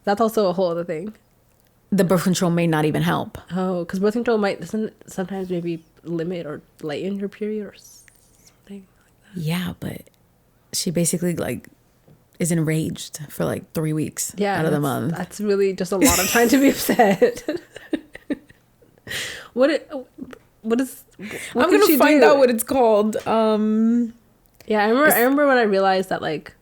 That's also a whole other thing. The birth control may not even help. Oh, because birth control might sometimes maybe limit or lighten your period or something. Yeah, but she basically like is enraged for like 3 weeks out of the month. That's really just a lot of time to be upset. I'm gonna find out what it's called. Yeah, I remember when I realized that like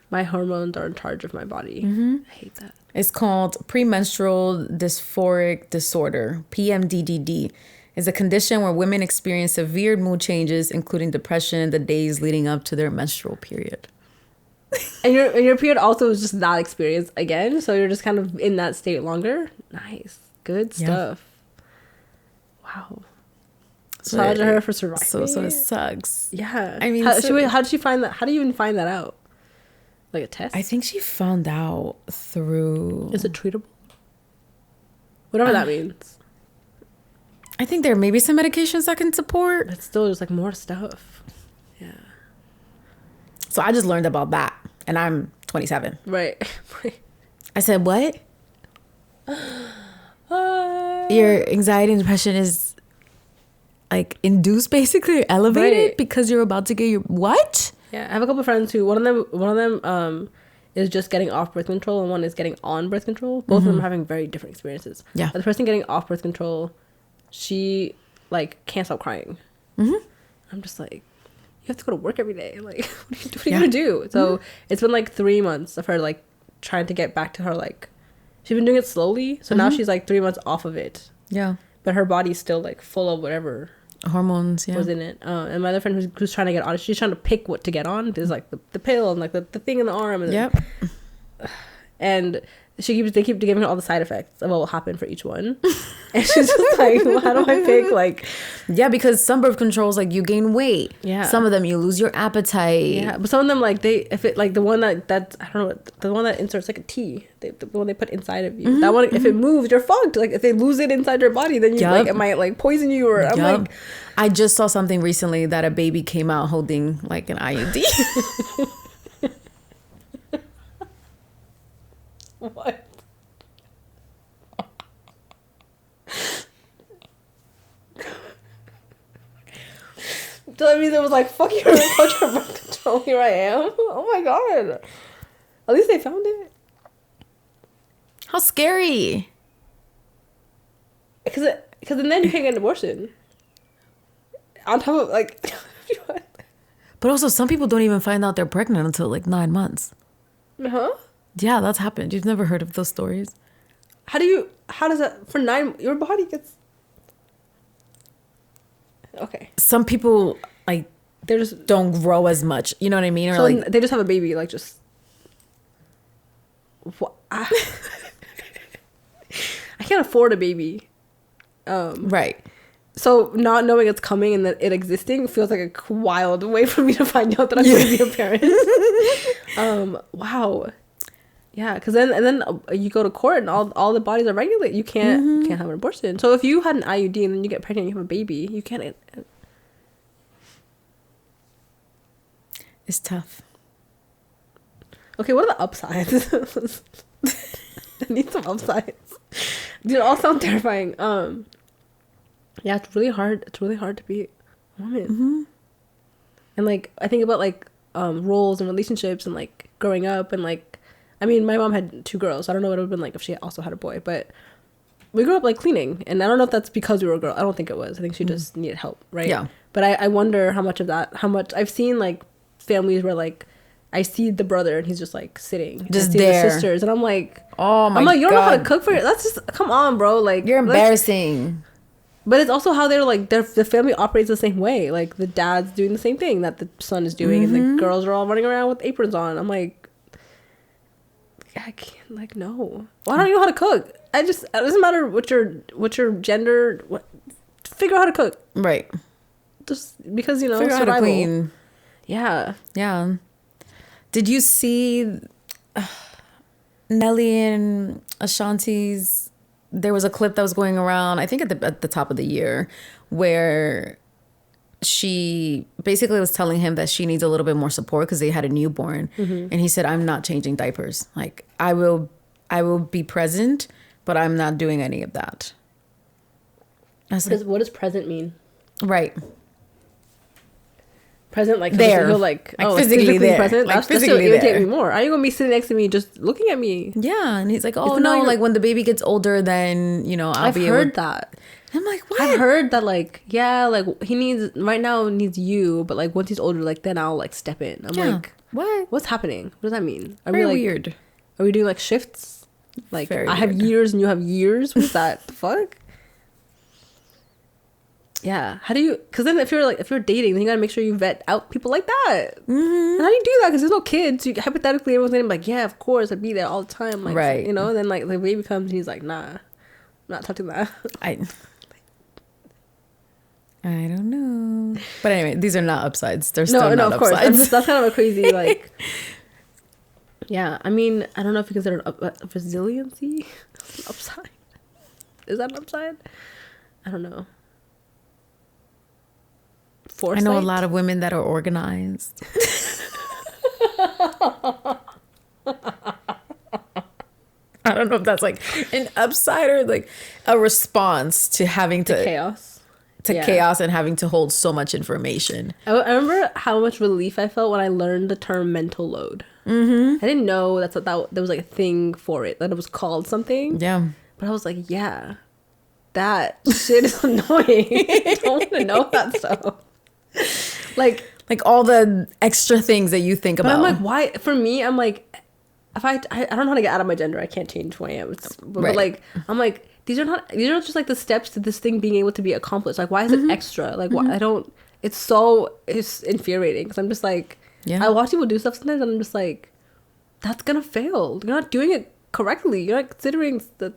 my hormones are in charge of my body. I hate that. It's called premenstrual dysphoric disorder, PMDD. It's a condition where women experience severe mood changes, including depression in the days leading up to their menstrual period. And your period also is just that experience again, so you're just kind of in that state longer. Nice, good stuff. Wow. So Shout out to her for surviving. So it sucks. Yeah. I mean, how did she find that? How do you even find that out? Like a test? I think she found out through. Is it treatable? Whatever that means. I think there may be some medications that can support. It's still just like more stuff. Yeah. So I just learned about that, and I'm 27. Right. I said, what? Your anxiety and depression is like induced, basically, or elevated because you're about to get your what? Yeah, I have a couple of friends who one of them is just getting off birth control and one is getting on birth control. Both of them are having very different experiences. Yeah. But the person getting off birth control, she like can't stop crying. I'm just like, you have to go to work every day. Like, what are you gonna do? So it's been like 3 months of her like trying to get back to her like. She's been doing it slowly, so now she's like 3 months off of it. Yeah. But her body's still like full of whatever Hormones, yeah. was in it. And my other friend who's trying to get on it, she's trying to pick what to get on. There's like the pill and like the thing in the arm. And Yep. And they keep giving her all the side effects of what will happen for each one. And she's just like, well, how do I pick? Like, yeah, because some birth controls, like you gain weight. Yeah. Some of them you lose your appetite. yeah, but some of them like the one that's I don't know, the one that inserts like a T, the one they put inside of you. That one, if it moves, you're fucked. Like if they lose it inside your body, then you like it might like poison you or I'm like. I just saw something recently that a baby came out holding like an IUD. What? So that means it was like, fuck you, coach your birth control. Here I am. Oh my god. At least they found it. How scary. Because then you can't get an abortion. On top of like. But also, some people don't even find out they're pregnant until like 9 months. Huh? Yeah, that's happened. You've never heard of those stories? How does that, for 9, your body gets. Okay. some people like They're just don't grow as much. You know what I mean? Or so like they just have a baby, like just. What? I can't afford a baby. right. So not knowing it's coming and that it existing feels like a wild way for me to find out that I'm going to be a parent. Wow. Yeah, because then you go to court and all the bodies are regulated. You can't have an abortion. So if you had an IUD and then you get pregnant and you have a baby, you can't. It's tough. Okay, what are the upsides? I need some upsides. Dude, it all sound terrifying. Yeah, it's really hard. It's really hard to be a woman. And like I think about like roles and relationships and like growing up and like I mean my mom had 2 girls. So I don't know what it would have been like if she also had a boy, but we grew up like cleaning, and I don't know if that's because we were a girl. I don't think it was. I think she just needed help, right? Yeah. But I wonder how much I've seen like families where like I see the brother and he's just like sitting, just I see there. the sisters, and I'm like, oh my god, I'm like, you don't know how to cook for it. That's just come on, bro. Like you're embarrassing. But it's also how they're like the family operates the same way. Like the dad's doing the same thing that the son is doing, and the girls are all running around with aprons on. I'm like, I can't, like, no. Why don't you know how to cook? It doesn't matter what your gender. Figure out how to cook. Right. Just because you know figure survival. out how to clean. Yeah. Yeah. Did you see Nelly and Ashanti's? There was a clip that was going around, I think at the top of the year, where she basically was telling him that she needs a little bit more support because they had a newborn. And he said, I'm not changing diapers. Like, I will be present, but I'm not doing any of that. What does present mean? Right. Present, like there, like physically there, present. like That's physically gonna irritate there. me more. Are you gonna be sitting next to me just looking at me? Yeah, and he's like, oh Even though no, you're- like when the baby gets older, then I'll be heard able. that. I'm like, what? I've heard that, like, yeah, like he needs you, but like once he's older, like then I'll like step in. I'm like, what? what's happening? What does that mean? Are Very we like weird. Are we doing like shifts? Like Very I have weird. years and you have years. What's that? The fuck? Yeah. How do you? Because then if you're dating, then you gotta make sure you vet out people like that. And how do you do that? Because there's no kids. So hypothetically, everyone's gonna be like, yeah, of course, I'd be there all the time. Like, right. You know. Then like the baby comes and he's like, nah, I'm not touching that. I don't know. But anyway, these are not upsides. They're still not of course. upsides. That's kind of a crazy like. Yeah, I mean, I don't know if you consider it resiliency an upside. Is that an upside? I don't know. Foresight? I know a lot of women that are organized. I don't know if that's like an upside or like a response to having to chaos. Chaos and having to hold so much information. I remember how much relief I felt when I learned the term mental load. I didn't know that there was like a thing for it, that it was called something. Yeah. But I was like, yeah, that shit is annoying. I don't want to know that stuff. Like all the extra things that you think but about. I'm like, why? For me, I'm like, if I don't know how to get out of my gender. I can't change who I am. But like, I'm like, these are just like the steps to this thing being able to be accomplished. Like, why is it extra? Like, why? It's infuriating because I'm just like, I watch people do stuff sometimes and I'm just like, that's gonna fail. You're not doing it correctly. You're not considering the.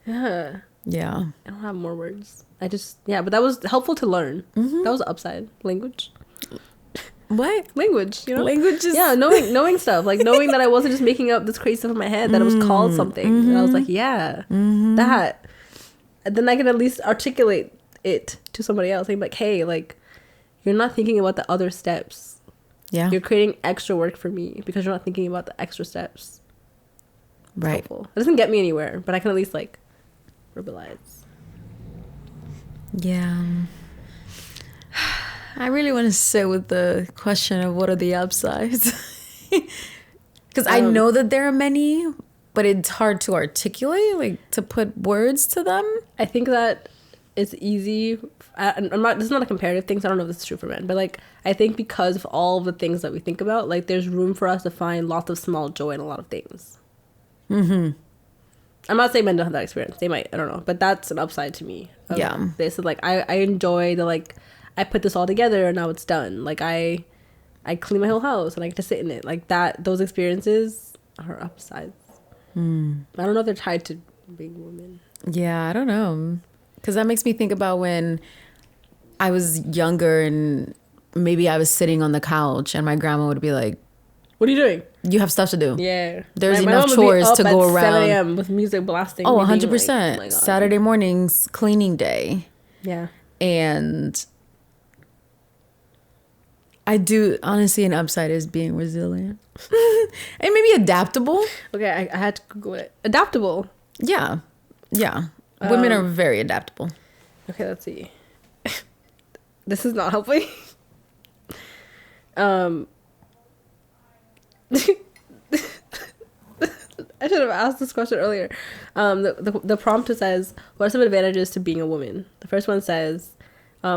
Yeah. Yeah. I don't have more words. But that was helpful to learn. That was the upside. Language. What? Language, you know? Language is... Yeah, knowing stuff. Like, knowing that I wasn't just making up this crazy stuff in my head, that it was called something. And I was like, yeah, that. And then I can at least articulate it to somebody else. Like, hey, like, you're not thinking about the other steps. Yeah. You're creating extra work for me because you're not thinking about the extra steps. It's right. helpful. It doesn't get me anywhere, but I can at least, like, verbalize. Yeah. I really want to sit with the question of what are the upsides. Because I know that there are many, but it's hard to articulate, like to put words to them. I think that it's easy. This is not a comparative thing, so I don't know if this is true for men, but like I think because of all the things that we think about, like there's room for us to find lots of small joy in a lot of things. I'm not saying men don't have that experience. They might. I don't know. But that's an upside to me. Yeah. This is like, I enjoy the, like, I put this all together and now it's done. Like, I clean my whole house and I get to sit in it. Like, that, those experiences are upsides. I don't know if they're tied to being women. Yeah, I don't know. Because that makes me think about when I was younger and maybe I was sitting on the couch and my grandma would be like, what are you doing? you have stuff to do. Yeah. There's My enough mom would be chores up to at go around. 7 a.m. with music blasting. Oh, me being 100%. like, oh my God. Saturday mornings, cleaning day. Yeah. And I do, honestly, an upside is being resilient. And maybe adaptable. Okay, I had to Google it. Adaptable. Yeah. Yeah. Women are very adaptable. Okay, let's see. This is not helping. I should have asked this question earlier. The prompt says, what are some advantages to being a woman? The first one says,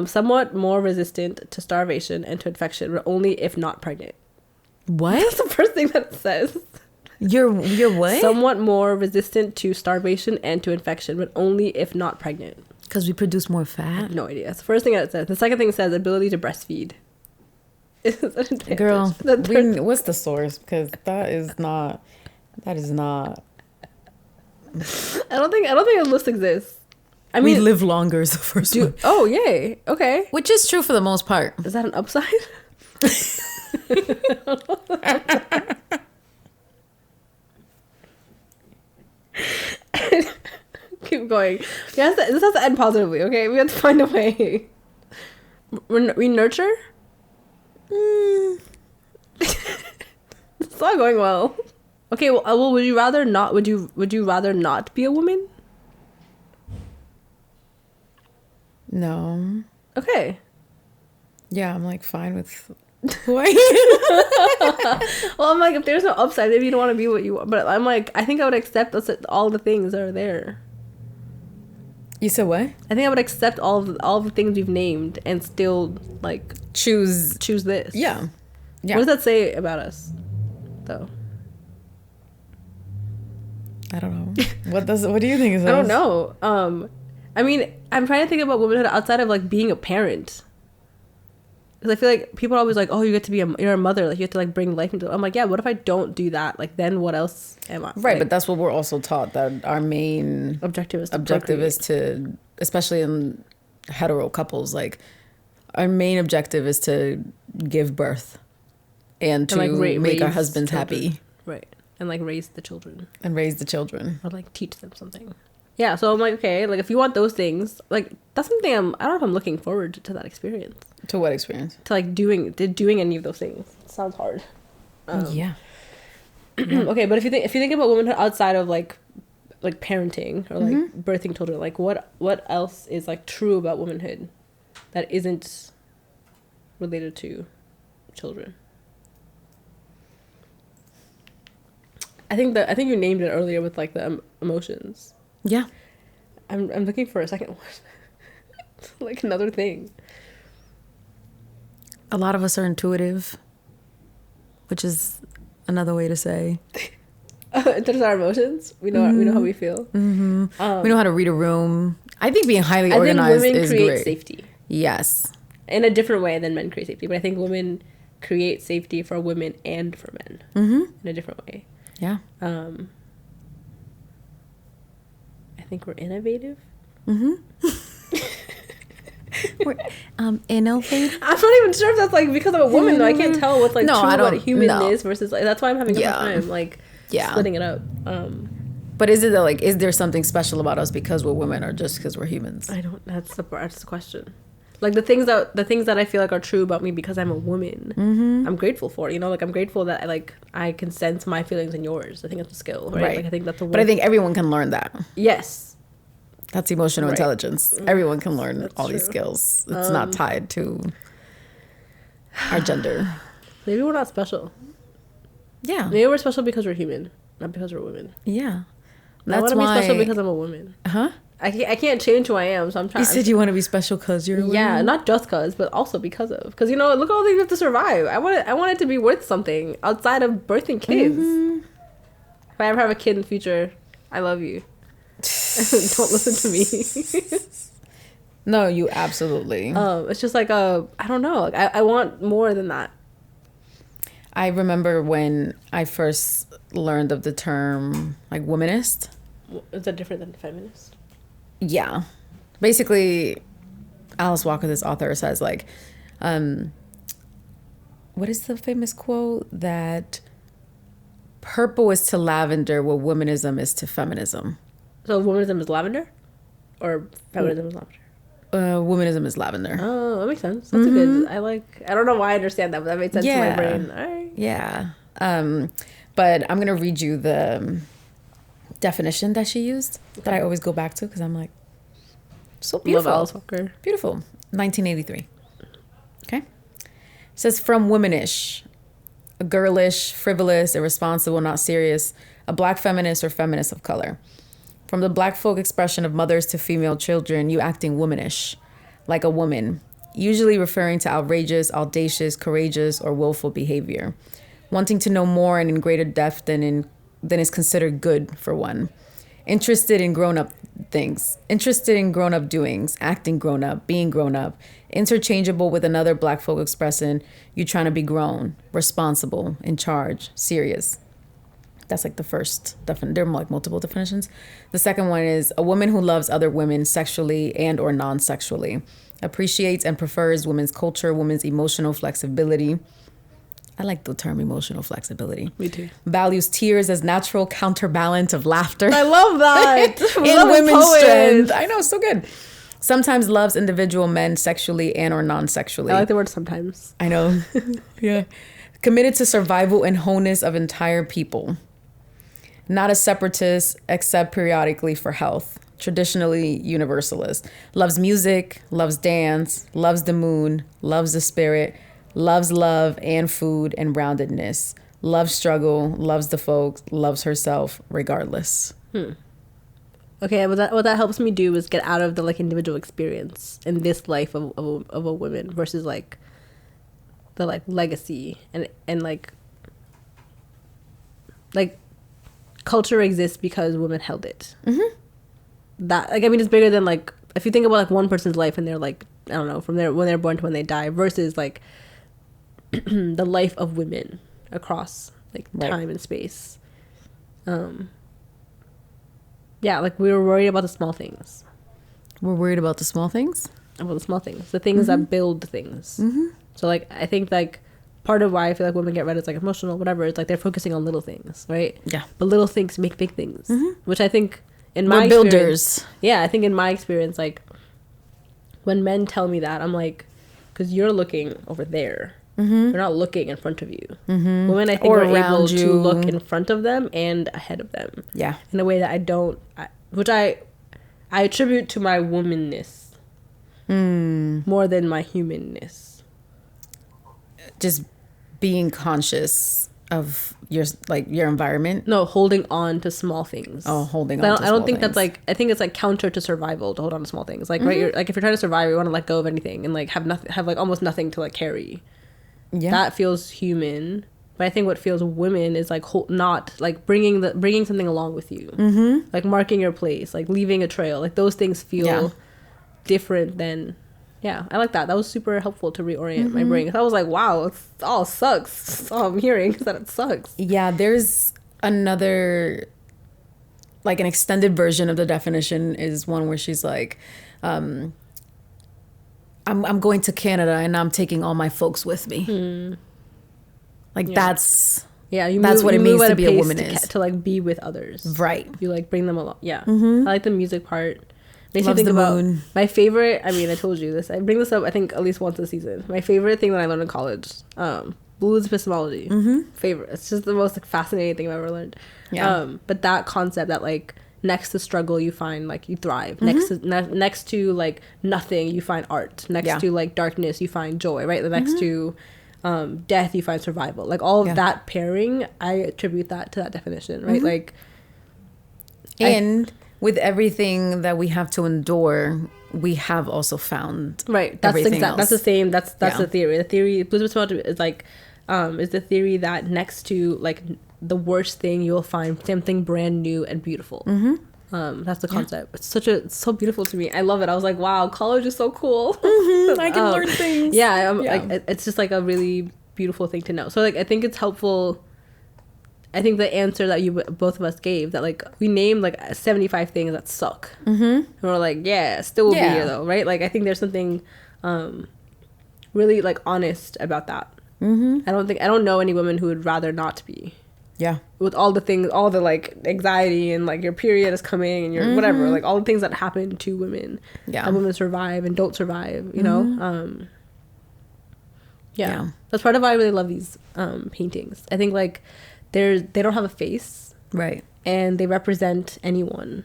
somewhat more resistant to starvation and to infection, but only if not pregnant. What? That's the first thing that it says. You're what? Somewhat more resistant to starvation and to infection, but only if not pregnant. Because we produce more fat? No idea. That's the first thing that it says. The second thing it says, ability to breastfeed. Is an advantage. Girl, The third- what's the source? Because that is not. I don't think a list exists. I mean, we live longer is the first one. oh yay, okay. Which is true for the most part. Is that an upside? Keep going. Yes, this has to end positively. Okay, we have to find a way. We nurture. It's not going well. Okay, well, would you rather not? Would you rather not be a woman? No. Okay. Yeah, I'm like fine with who I am. Well, I'm like, if there's no upside, maybe you don't want to be what you want. But I'm like, I think I would accept all the things that are there. You said what? I think I would accept all the things we've named and still like Choose this. Yeah. Yeah. What does that say about us, though? I don't know. What do you think is I don't know. I mean, I'm trying to think about womanhood outside of like being a parent. Because I feel like people are always like, oh, you get to be you're a mother, like you have to like bring life into it. I'm like, yeah, what if I don't do that? Like then what else am I? Right, like, but that's what we're also taught, that our main objective is to, especially in hetero couples, like our main objective is to give birth and to like, make our raise husbands children. happy. Right. And like raise the children. And raise the children. Or like teach them something. Yeah, so I'm like, okay, like if you want those things, like that's something I don't know if I'm looking forward to that experience. To what experience? To like doing any of those things. It sounds hard. Yeah. Okay, but if you think about womanhood outside of like parenting or like birthing children, like what else is like true about womanhood that isn't related to children? I think you named it earlier with like the emotions. Yeah. I'm looking for a second one. Like another thing. A lot of us are intuitive, which is another way to say. In terms of our emotions, we know how we feel. Mm-hmm. We know how to read a room. I think being highly organized women is create great. Safety. Yes. In a different way than men create safety, but I think women create safety for women and for men in a different way. Yeah. I think we're innovative. We're innovative. I'm not even sure if that's like because I'm a woman though. I can't tell what's like true what a human is versus like that's why I'm having a hard time like splitting it up. But is it like, is there something special about us because we're women or just because we're humans? I don't. That's the question. Like the things that I feel like are true about me because I'm a woman. I'm grateful for. You know, like I'm grateful that I can sense my feelings and yours. I think that's a skill, right? Like I think that's a. But I think everyone can learn that. Yes. That's emotional intelligence. Everyone can learn all these skills. It's not tied to our gender. Maybe we're not special. Yeah. Maybe we're special because we're human, not because we're women. Yeah. I want to be special because I'm a woman. Huh? I can't change who I am, so I'm trying. You said you want to be special because you're a woman? Yeah, not just because, but also because of. Because, you know, look at all the things you have to survive. I want it to be worth something outside of birthing kids. If I ever have a kid in the future, I love you. Don't listen to me. No, you absolutely. It's just like I don't know. Like I want more than that. I remember when I first learned of the term like womanist. Is that different than feminist? Yeah. Basically, Alice Walker, this author, says like, what is the famous quote? That purple is to lavender what womanism is to feminism. So womanism is lavender? Or feminism is lavender? Womanism is lavender. Oh, that makes sense. That's a good. I don't know why I understand that, but that made sense to my brain. All right. Yeah. But I'm going to read you the definition that she used that I always go back to because I'm like, so beautiful. Love Alice Walker. Beautiful. 1983. Okay. It says, from womanish, girlish, frivolous, irresponsible, not serious, a black feminist or feminist of color. From the black folk expression of mothers to female children, you acting womanish, like a woman, usually referring to outrageous, audacious, courageous, or willful behavior. Wanting to know more and in greater depth than is considered good for one. Interested in grown-up things. Interested in grown-up doings. Acting grown-up. Being grown-up. Interchangeable with another black folk expressing you trying to be grown. Responsible. In charge. Serious. That's like the first definition. There are like multiple definitions. The second one is a woman who loves other women sexually and or non-sexually. Appreciates and prefers women's culture, women's emotional flexibility. I like the term emotional flexibility. Me too. Values tears as natural counterbalance of laughter. I love that. In women's strength. I know, so good. Sometimes loves individual men sexually and or non-sexually. I like the word sometimes. I know. Yeah. Committed to survival and wholeness of entire people. Not a separatist, except periodically for health. Traditionally universalist. Loves music, loves dance, loves the moon, loves the spirit, loves love and food and roundedness. Loves struggle, loves the folks, loves herself regardless. Okay, what that helps me do is get out of the like individual experience in this life of a woman versus like the like legacy and like culture exists because women held it. Mm-hmm. That like I mean it's bigger than like if you think about like one person's life and they're like I don't know from when they're born to when they die versus like the life of women across like time and space. Yeah, like we were worried about the small things. We're worried about the small things? About the small things. The things that build things. Mm-hmm. So like I think like part of why I feel like women get read as like emotional, whatever, it's like they're focusing on little things, right? Yeah. But little things make big things, which I think in my builders. Yeah, I think in my experience, like when men tell me that, I'm like, because you're looking over there, you're not looking in front of you. Women, I think, are able to look in front of them and ahead of them. Yeah. In a way that which I attribute to my womanness more than my humanness. Just being conscious of your environment. No, holding on to small things. Oh, holding on. I don't think that's like. I think it's like counter to survival to hold on to small things. Like right, you're, like if you're trying to survive, you want to let go of anything and like have nothing, have like almost nothing to like carry. Yeah, that feels human. But I think what feels women is like not like bringing something along with you, like marking your place, like leaving a trail. Like those things feel different than. Yeah, I like that. That was super helpful to reorient my brain. 'Cause I was like, wow, it all sucks. That's all I'm hearing is that it sucks. Yeah, there's another, like an extended version of the definition is one where she's like, I'm going to Canada and I'm taking all my folks with me. Like that's what it means to be a woman to like be with others. Right. You like bring them along. Yeah. I like the music part. Makes me think about moon. My favorite. I mean, I told you this. I bring this up, I think, at least once a season. My favorite thing that I learned in college, blues epistemology. Favorite. It's just the most like, fascinating thing I've ever learned. Yeah. But that concept that like next to struggle you find like you thrive. Next to like nothing you find art. Next to like darkness you find joy. Right. The next to death you find survival. Like all of that pairing, I attribute that to that definition. Right. Like. With everything that we have to endure, we have also found right. That's exactly. That's the same. That's the theory. The theory blues epistemology is like is the theory that next to like the worst thing you'll find something brand new and beautiful. That's the concept. It's so beautiful to me. I love it. I was like, wow, college is so cool. I can learn things. Yeah, like it's just like a really beautiful thing to know. So like I think it's helpful. I think the answer that you both of us gave, that like we named like 75 things that suck, and we're like, yeah, still will be here though, right? Like I think there's something really like honest about that. I don't know any women who would rather not be. Yeah. With all the things, all the like anxiety and like your period is coming and your whatever, like all the things that happen to women. Yeah. And women survive and don't survive, you know? Yeah. That's part of why I really love these paintings. I think like they don't have a face. Right. And they represent anyone.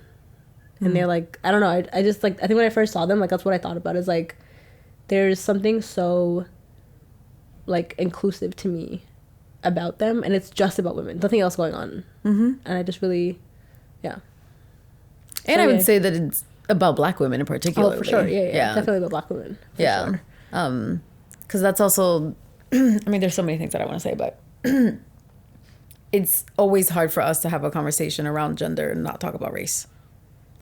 And they're like, I don't know, I just like, I think when I first saw them, like that's what I thought about, is like there's something so like inclusive to me about them, and it's just about women, nothing else going on. And I just really and I would say that it's about Black women in particular. Oh, for sure. Yeah, definitely about Black women, for sure. Because that's also I mean, there's so many things that I want to say, but it's always hard for us to have a conversation around gender and not talk about race.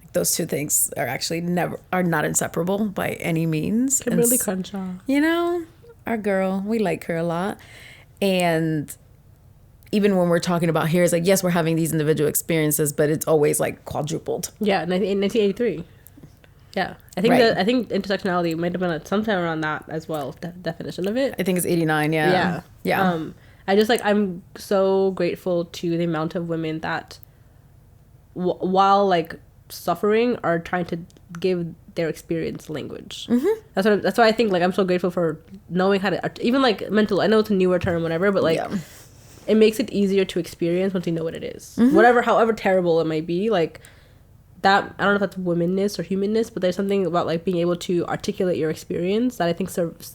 Like, those two things are actually not inseparable by any means. Kimberly Crenshaw, you know, our girl, we like her a lot. And even when we're talking about here, it's like, yes, we're having these individual experiences, but it's always like quadrupled. Yeah, in 1983. Yeah, I think intersectionality might have been sometime around that as well. Definition of it. I think it's 89. Yeah. I just like, I'm so grateful to the amount of women that, while like suffering, are trying to give their experience language. That's why I think like I'm so grateful for knowing how to even like mental. I know it's a newer term, whatever, but like it makes it easier to experience once you know what it is. However terrible it might be, like that. I don't know if that's womanness or humanness, but there's something about like being able to articulate your experience that I think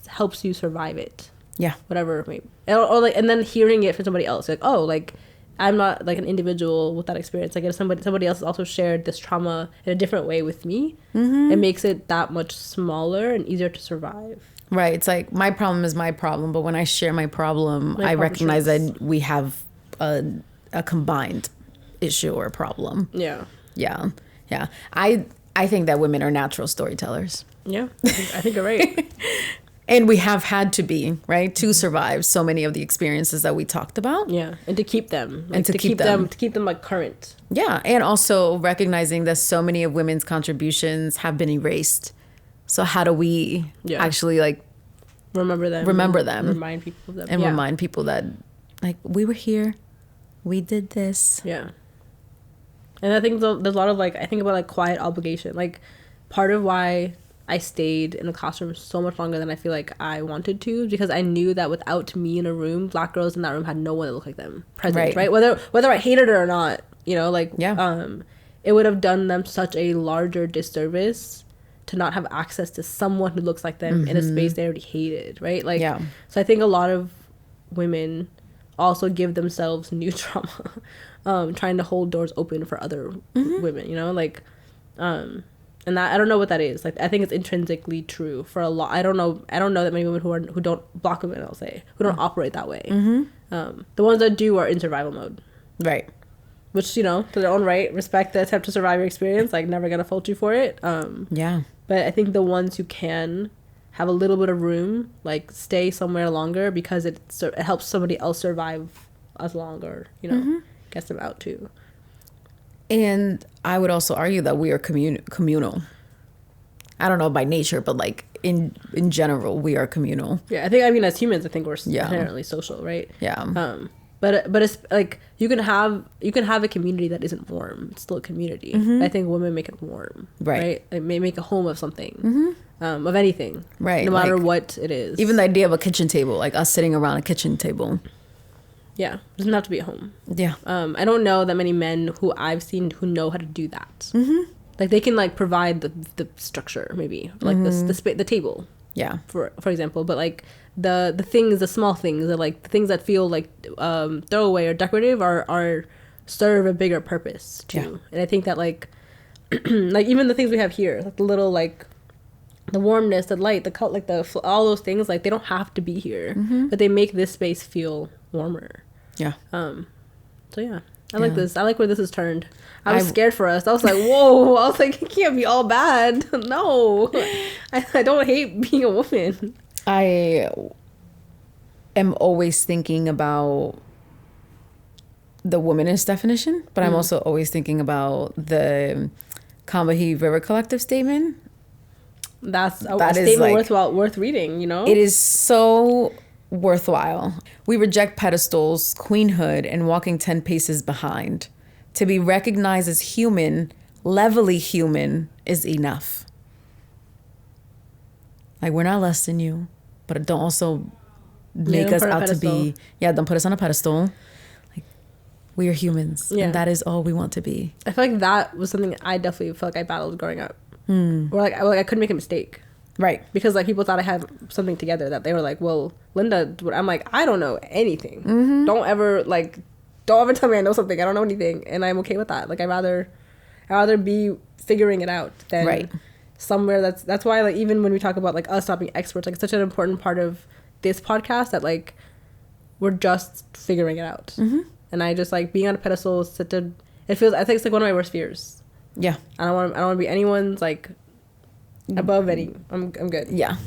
helps you survive it. Yeah, whatever it may be. Or like, and then hearing it from somebody else, like, oh, like I'm not like an individual with that experience. Like if somebody else has also shared this trauma in a different way with me, it makes it that much smaller and easier to survive. Right. It's like my problem is my problem, but when I share my problem, I recognize that we have a combined issue or problem. Yeah. Yeah. Yeah. I think that women are natural storytellers. Yeah. I think you're right. And we have had to be, right, to survive so many of the experiences that we talked about. Yeah, and to keep them. Like, and to keep them like current. Yeah, and also recognizing that so many of women's contributions have been erased. So how do we actually like remember them? Remind people of them. And remind people that like we were here, we did this. Yeah. And I think there's a lot of like, I think about like quiet obligation. Like part of why I stayed in the classroom so much longer than I feel like I wanted to, because I knew that without me in a room, Black girls in that room had no one that looked like them present, right? Whether I hated it or not, you know, like, it would have done them such a larger disservice to not have access to someone who looks like them in a space they already hated, right? Like, so I think a lot of women also give themselves new trauma, trying to hold doors open for other women, you know, like, and that, I don't know what that is. Like, I think it's intrinsically true for a lot. I don't know that many women who don't, Black women, I'll say, who don't operate that way. The ones that do are in survival mode. Right. Which, you know, to their own right, respect the attempt to survive your experience. Like, never gonna fault you for it. But I think the ones who can have a little bit of room, like, stay somewhere longer because it helps somebody else survive as longer, you know, gets them out too. And I would also argue that we are communal. I don't know by nature, but like in general, we are communal. Yeah, I mean, as humans, I think we're inherently social, right? Yeah. But it's like you can have a community that isn't warm. It's still a community. I think women make it warm, right? It may make a home of something, of anything, right? No matter like, what it is. Even the idea of a kitchen table, like us sitting around a kitchen table. Yeah, doesn't have to be a home. Yeah. I don't know that many men who I've seen who know how to do that. Like they can like provide the structure, maybe like the table. Yeah. For example, but like the things, the small things, the things that feel like throwaway or decorative are serve a bigger purpose too. Yeah. And I think that like like even the things we have here, like the little like the warmness, the light, the color, like all those things, like they don't have to be here, but they make this space feel warmer. Yeah. So yeah. I like this. I like where this is turned. I was scared for us. I was like, whoa. I was like, it can't be all bad. No. I don't hate being a woman. I am always thinking about the womanist definition, but I'm also always thinking about the Combahee River Collective statement. That's a statement worth reading, you know? It is so worthwhile. We reject pedestals, queenhood, and walking 10 paces behind. To be recognized as human, levelly human, is enough. Like, we're not less than you, but don't also make us out to be, don't put us on a pedestal. Like, we are humans, and that is all we want to be. I feel like that was something I definitely felt like I battled growing up. Or like I couldn't make a mistake. Right. Because like people thought I had something together, that they were like, well, Linda, I'm like, I don't know anything. Don't ever tell me I know something. I don't know anything. And I'm okay with that. Like I'd rather be figuring it out than somewhere that's why like even when we talk about like us not being experts, like it's such an important part of this podcast that like we're just figuring it out. And I just like being on a pedestal is I think it's like one of my worst fears. Yeah. I don't want to be anyone's like above any. I'm good. Yeah.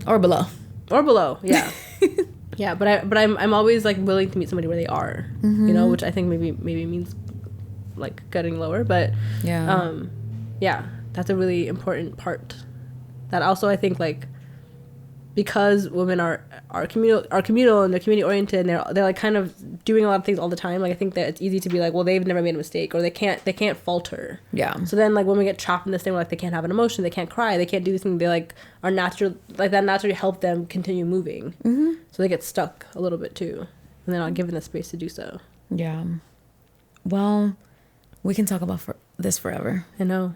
Or below. Yeah. Yeah, but I'm always like willing to meet somebody where they are. You know, which I think maybe means like getting lower, but yeah, that's a really important part. That also I think like because women are communal and they're community oriented and they're like kind of doing a lot of things all the time. Like I think that it's easy to be like, well, they've never made a mistake or they can't falter. Yeah. So then like women get trapped in this thing where like they can't have an emotion, they can't cry, they can't do this thing. They like are natural, like that naturally help them continue moving. So they get stuck a little bit too, and they're not given the space to do so. Yeah. Well, we can talk about this forever. I know.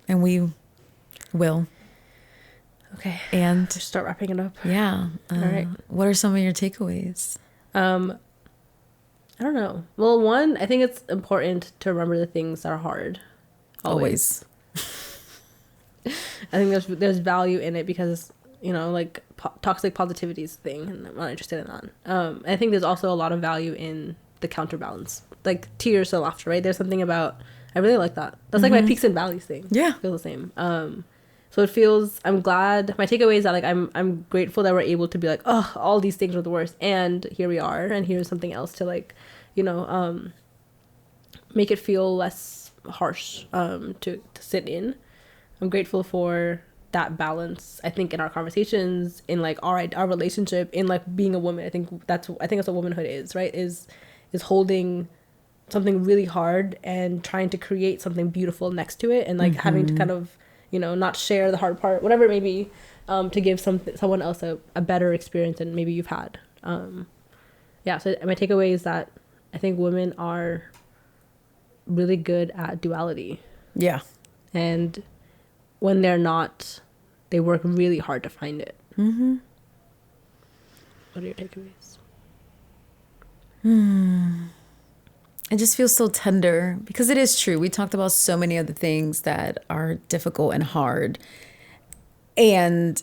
And we will. Okay. And start wrapping it up. Yeah. All right. What are some of your takeaways? I don't know. Well, one, I think it's important to remember the things that are hard. Always. I think there's value in it because, you know, like toxic positivity is a thing and I'm not interested in that. I think there's also a lot of value in the counterbalance. Like tears to laughter, right? There's something about, I really like that. That's like my peaks and valleys thing. Yeah. It feels the same. So it feels, I'm glad, my takeaway is that like I'm grateful that we're able to be like, oh, all these things are the worst and here we are and here's something else to like, you know, make it feel less harsh to sit in. I'm grateful for that balance, I think, in our conversations, in like our relationship, in like being a woman. I think that's what womanhood is, right? Is holding something really hard and trying to create something beautiful next to it and like having to kind of, you know, not share the hard part, whatever it may be, to give someone else a better experience than maybe you've had. Yeah, so my takeaway is that I think women are really good at duality. Yeah. And when they're not, they work really hard to find it. What are your takeaways? It just feels so tender because it is true. We talked about so many of the things that are difficult and hard. And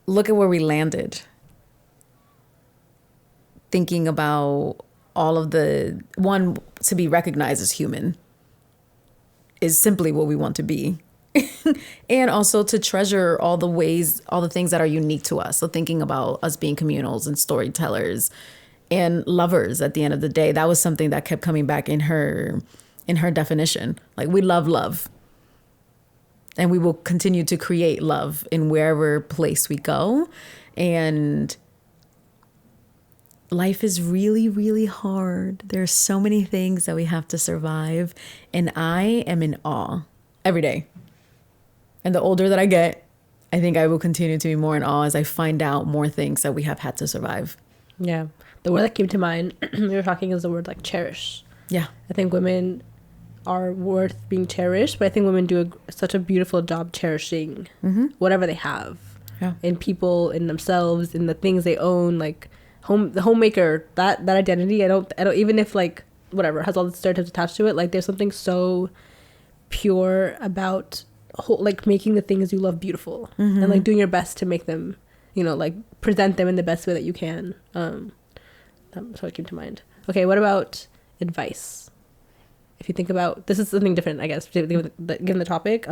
look at where we landed. Thinking about all of to be recognized as human is simply what we want to be. And also to treasure all the things that are unique to us. So thinking about us being communals and storytellers and lovers at the end of the day. That was something that kept coming back in her definition. Like, we love. And we will continue to create love in wherever place we go. And life is really, really hard. There are so many things that we have to survive. And I am in awe every day. And the older that I get, I think I will continue to be more in awe as I find out more things that we have had to survive. Yeah. The word that came to mind when we were talking is the word like cherish. Yeah. I think women are worth being cherished, but I think women do such a beautiful job cherishing whatever they have. Yeah. In people, in themselves, in the things they own, like the homemaker, that identity. I don't even if like whatever has all the stereotypes attached to it, like there's something so pure about like making the things you love beautiful and like doing your best to make them, you know, like present them in the best way that you can. So it came to mind. Okay, what about advice? If you think about, this is something different, I guess, given the topic.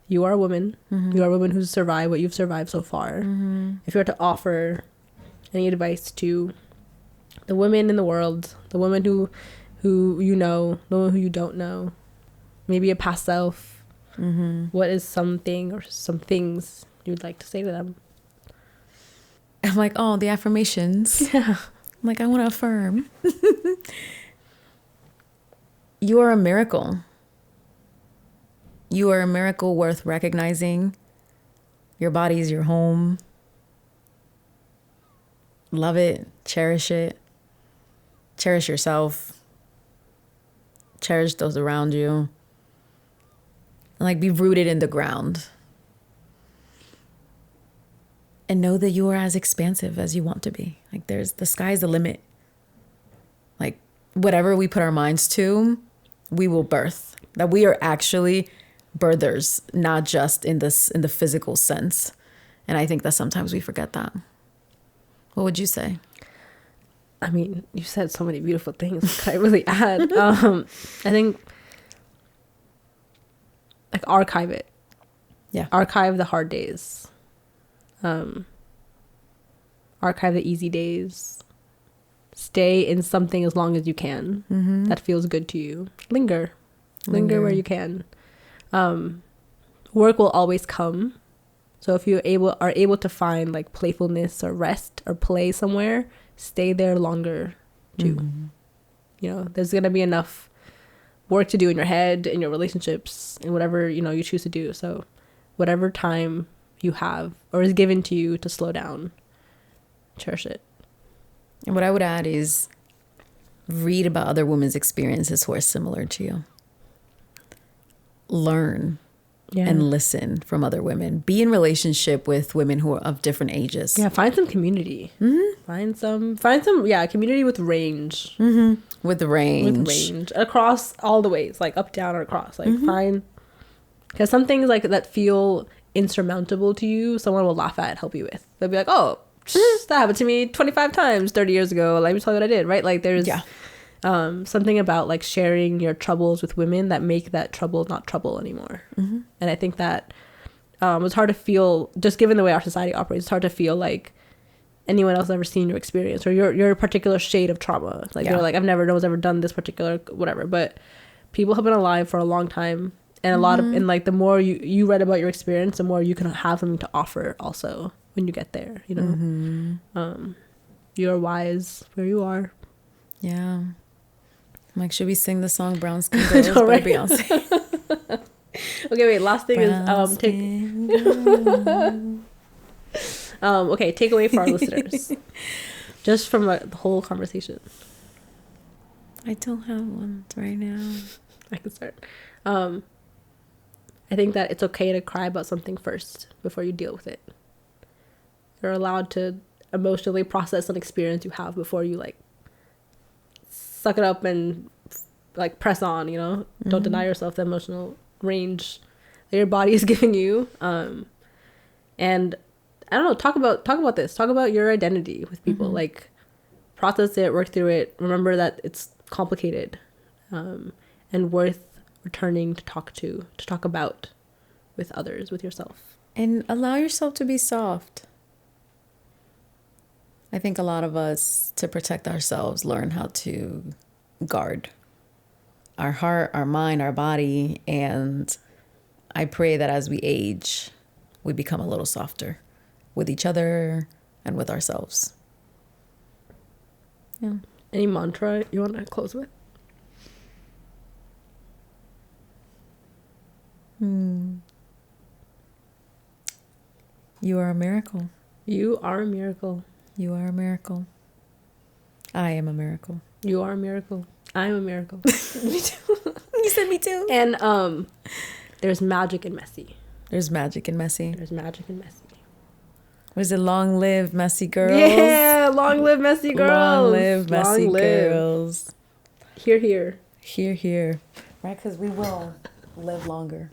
You are a woman. You are a woman who's survived what you've survived so far. If you were to offer any advice to the women in the world, the women who you know, the women who you don't know, maybe a past self, what is something or some things you'd like to say to them? I'm like, oh, the affirmations. Yeah. I'm like, I want to affirm. You are a miracle. You are a miracle worth recognizing. Your body is your home. Love it. Cherish it. Cherish yourself. Cherish those around you. And like be rooted in the ground. And know that you are as expansive as you want to be. Like the sky's the limit. Like whatever we put our minds to, we will birth. That we are actually birthers, not just in the physical sense. And I think that sometimes we forget that. What would you say? I mean, you said so many beautiful things. What could I really add? I think like archive it. Yeah. Archive the hard days. Archive the easy days. Stay in something as long as you can that feels good to you. Linger where you can. Work will always come. So if you are able to find like playfulness or rest or play somewhere, stay there longer too. You know, there's gonna be enough work to do in your head, in your relationships, and whatever you choose to do. So whatever time you have or is given to you to slow down, cherish it. And what I would add is read about other women's experiences who are similar to you. Learn and listen from other women. Be in relationship with women who are of different ages. Yeah, find some community. Find some community with range. With range. Across all the ways, like up, down, or across. Like find, because some things like that feel insurmountable to you, someone will laugh at and help you with. They'll be like, oh, that happened to me 25 times 30 years ago. Let me tell you what I did, right? Like there's something about like sharing your troubles with women that make that trouble not trouble anymore. And I think that it's hard to feel, just given the way our society operates, it's hard to feel like anyone else has ever seen your experience or your particular shade of trauma. Like you're like, no one's ever done this particular whatever. But people have been alive for a long time, and a lot of, and like the more you read about your experience, the more you can have something to offer also when you get there, you know. You're wise where you are. Yeah. I'm like, should we sing the song Brown Skin Girls by Beyonce? Okay, wait, last thing Brown is okay, takeaway for our listeners. Just from the whole conversation. I don't have one right now. I can start. I think that it's okay to cry about something first before you deal with it. You're allowed to emotionally process an experience you have before you like suck it up and like press on, you know. Don't deny yourself the emotional range that your body is giving you. And I don't know, talk about this. Talk about your identity with people. Like process it, work through it. Remember that it's complicated and worth returning to talk about with others, with yourself. And allow yourself to be soft. I think a lot of us, to protect ourselves, learn how to guard our heart, our mind, our body. And I pray that as we age, we become a little softer with each other and with ourselves. Yeah. Any mantra you want to close with? You are a miracle. You are a miracle. You are a miracle. I am a miracle. You are a miracle. I am a miracle. Me too. You said me too. And there's magic in messy. There's magic in messy. There's magic in messy. Was it long live messy girls? Yeah, long live messy girls. Long live messy girls. Hear, hear. Hear, hear. Right, because we will live longer.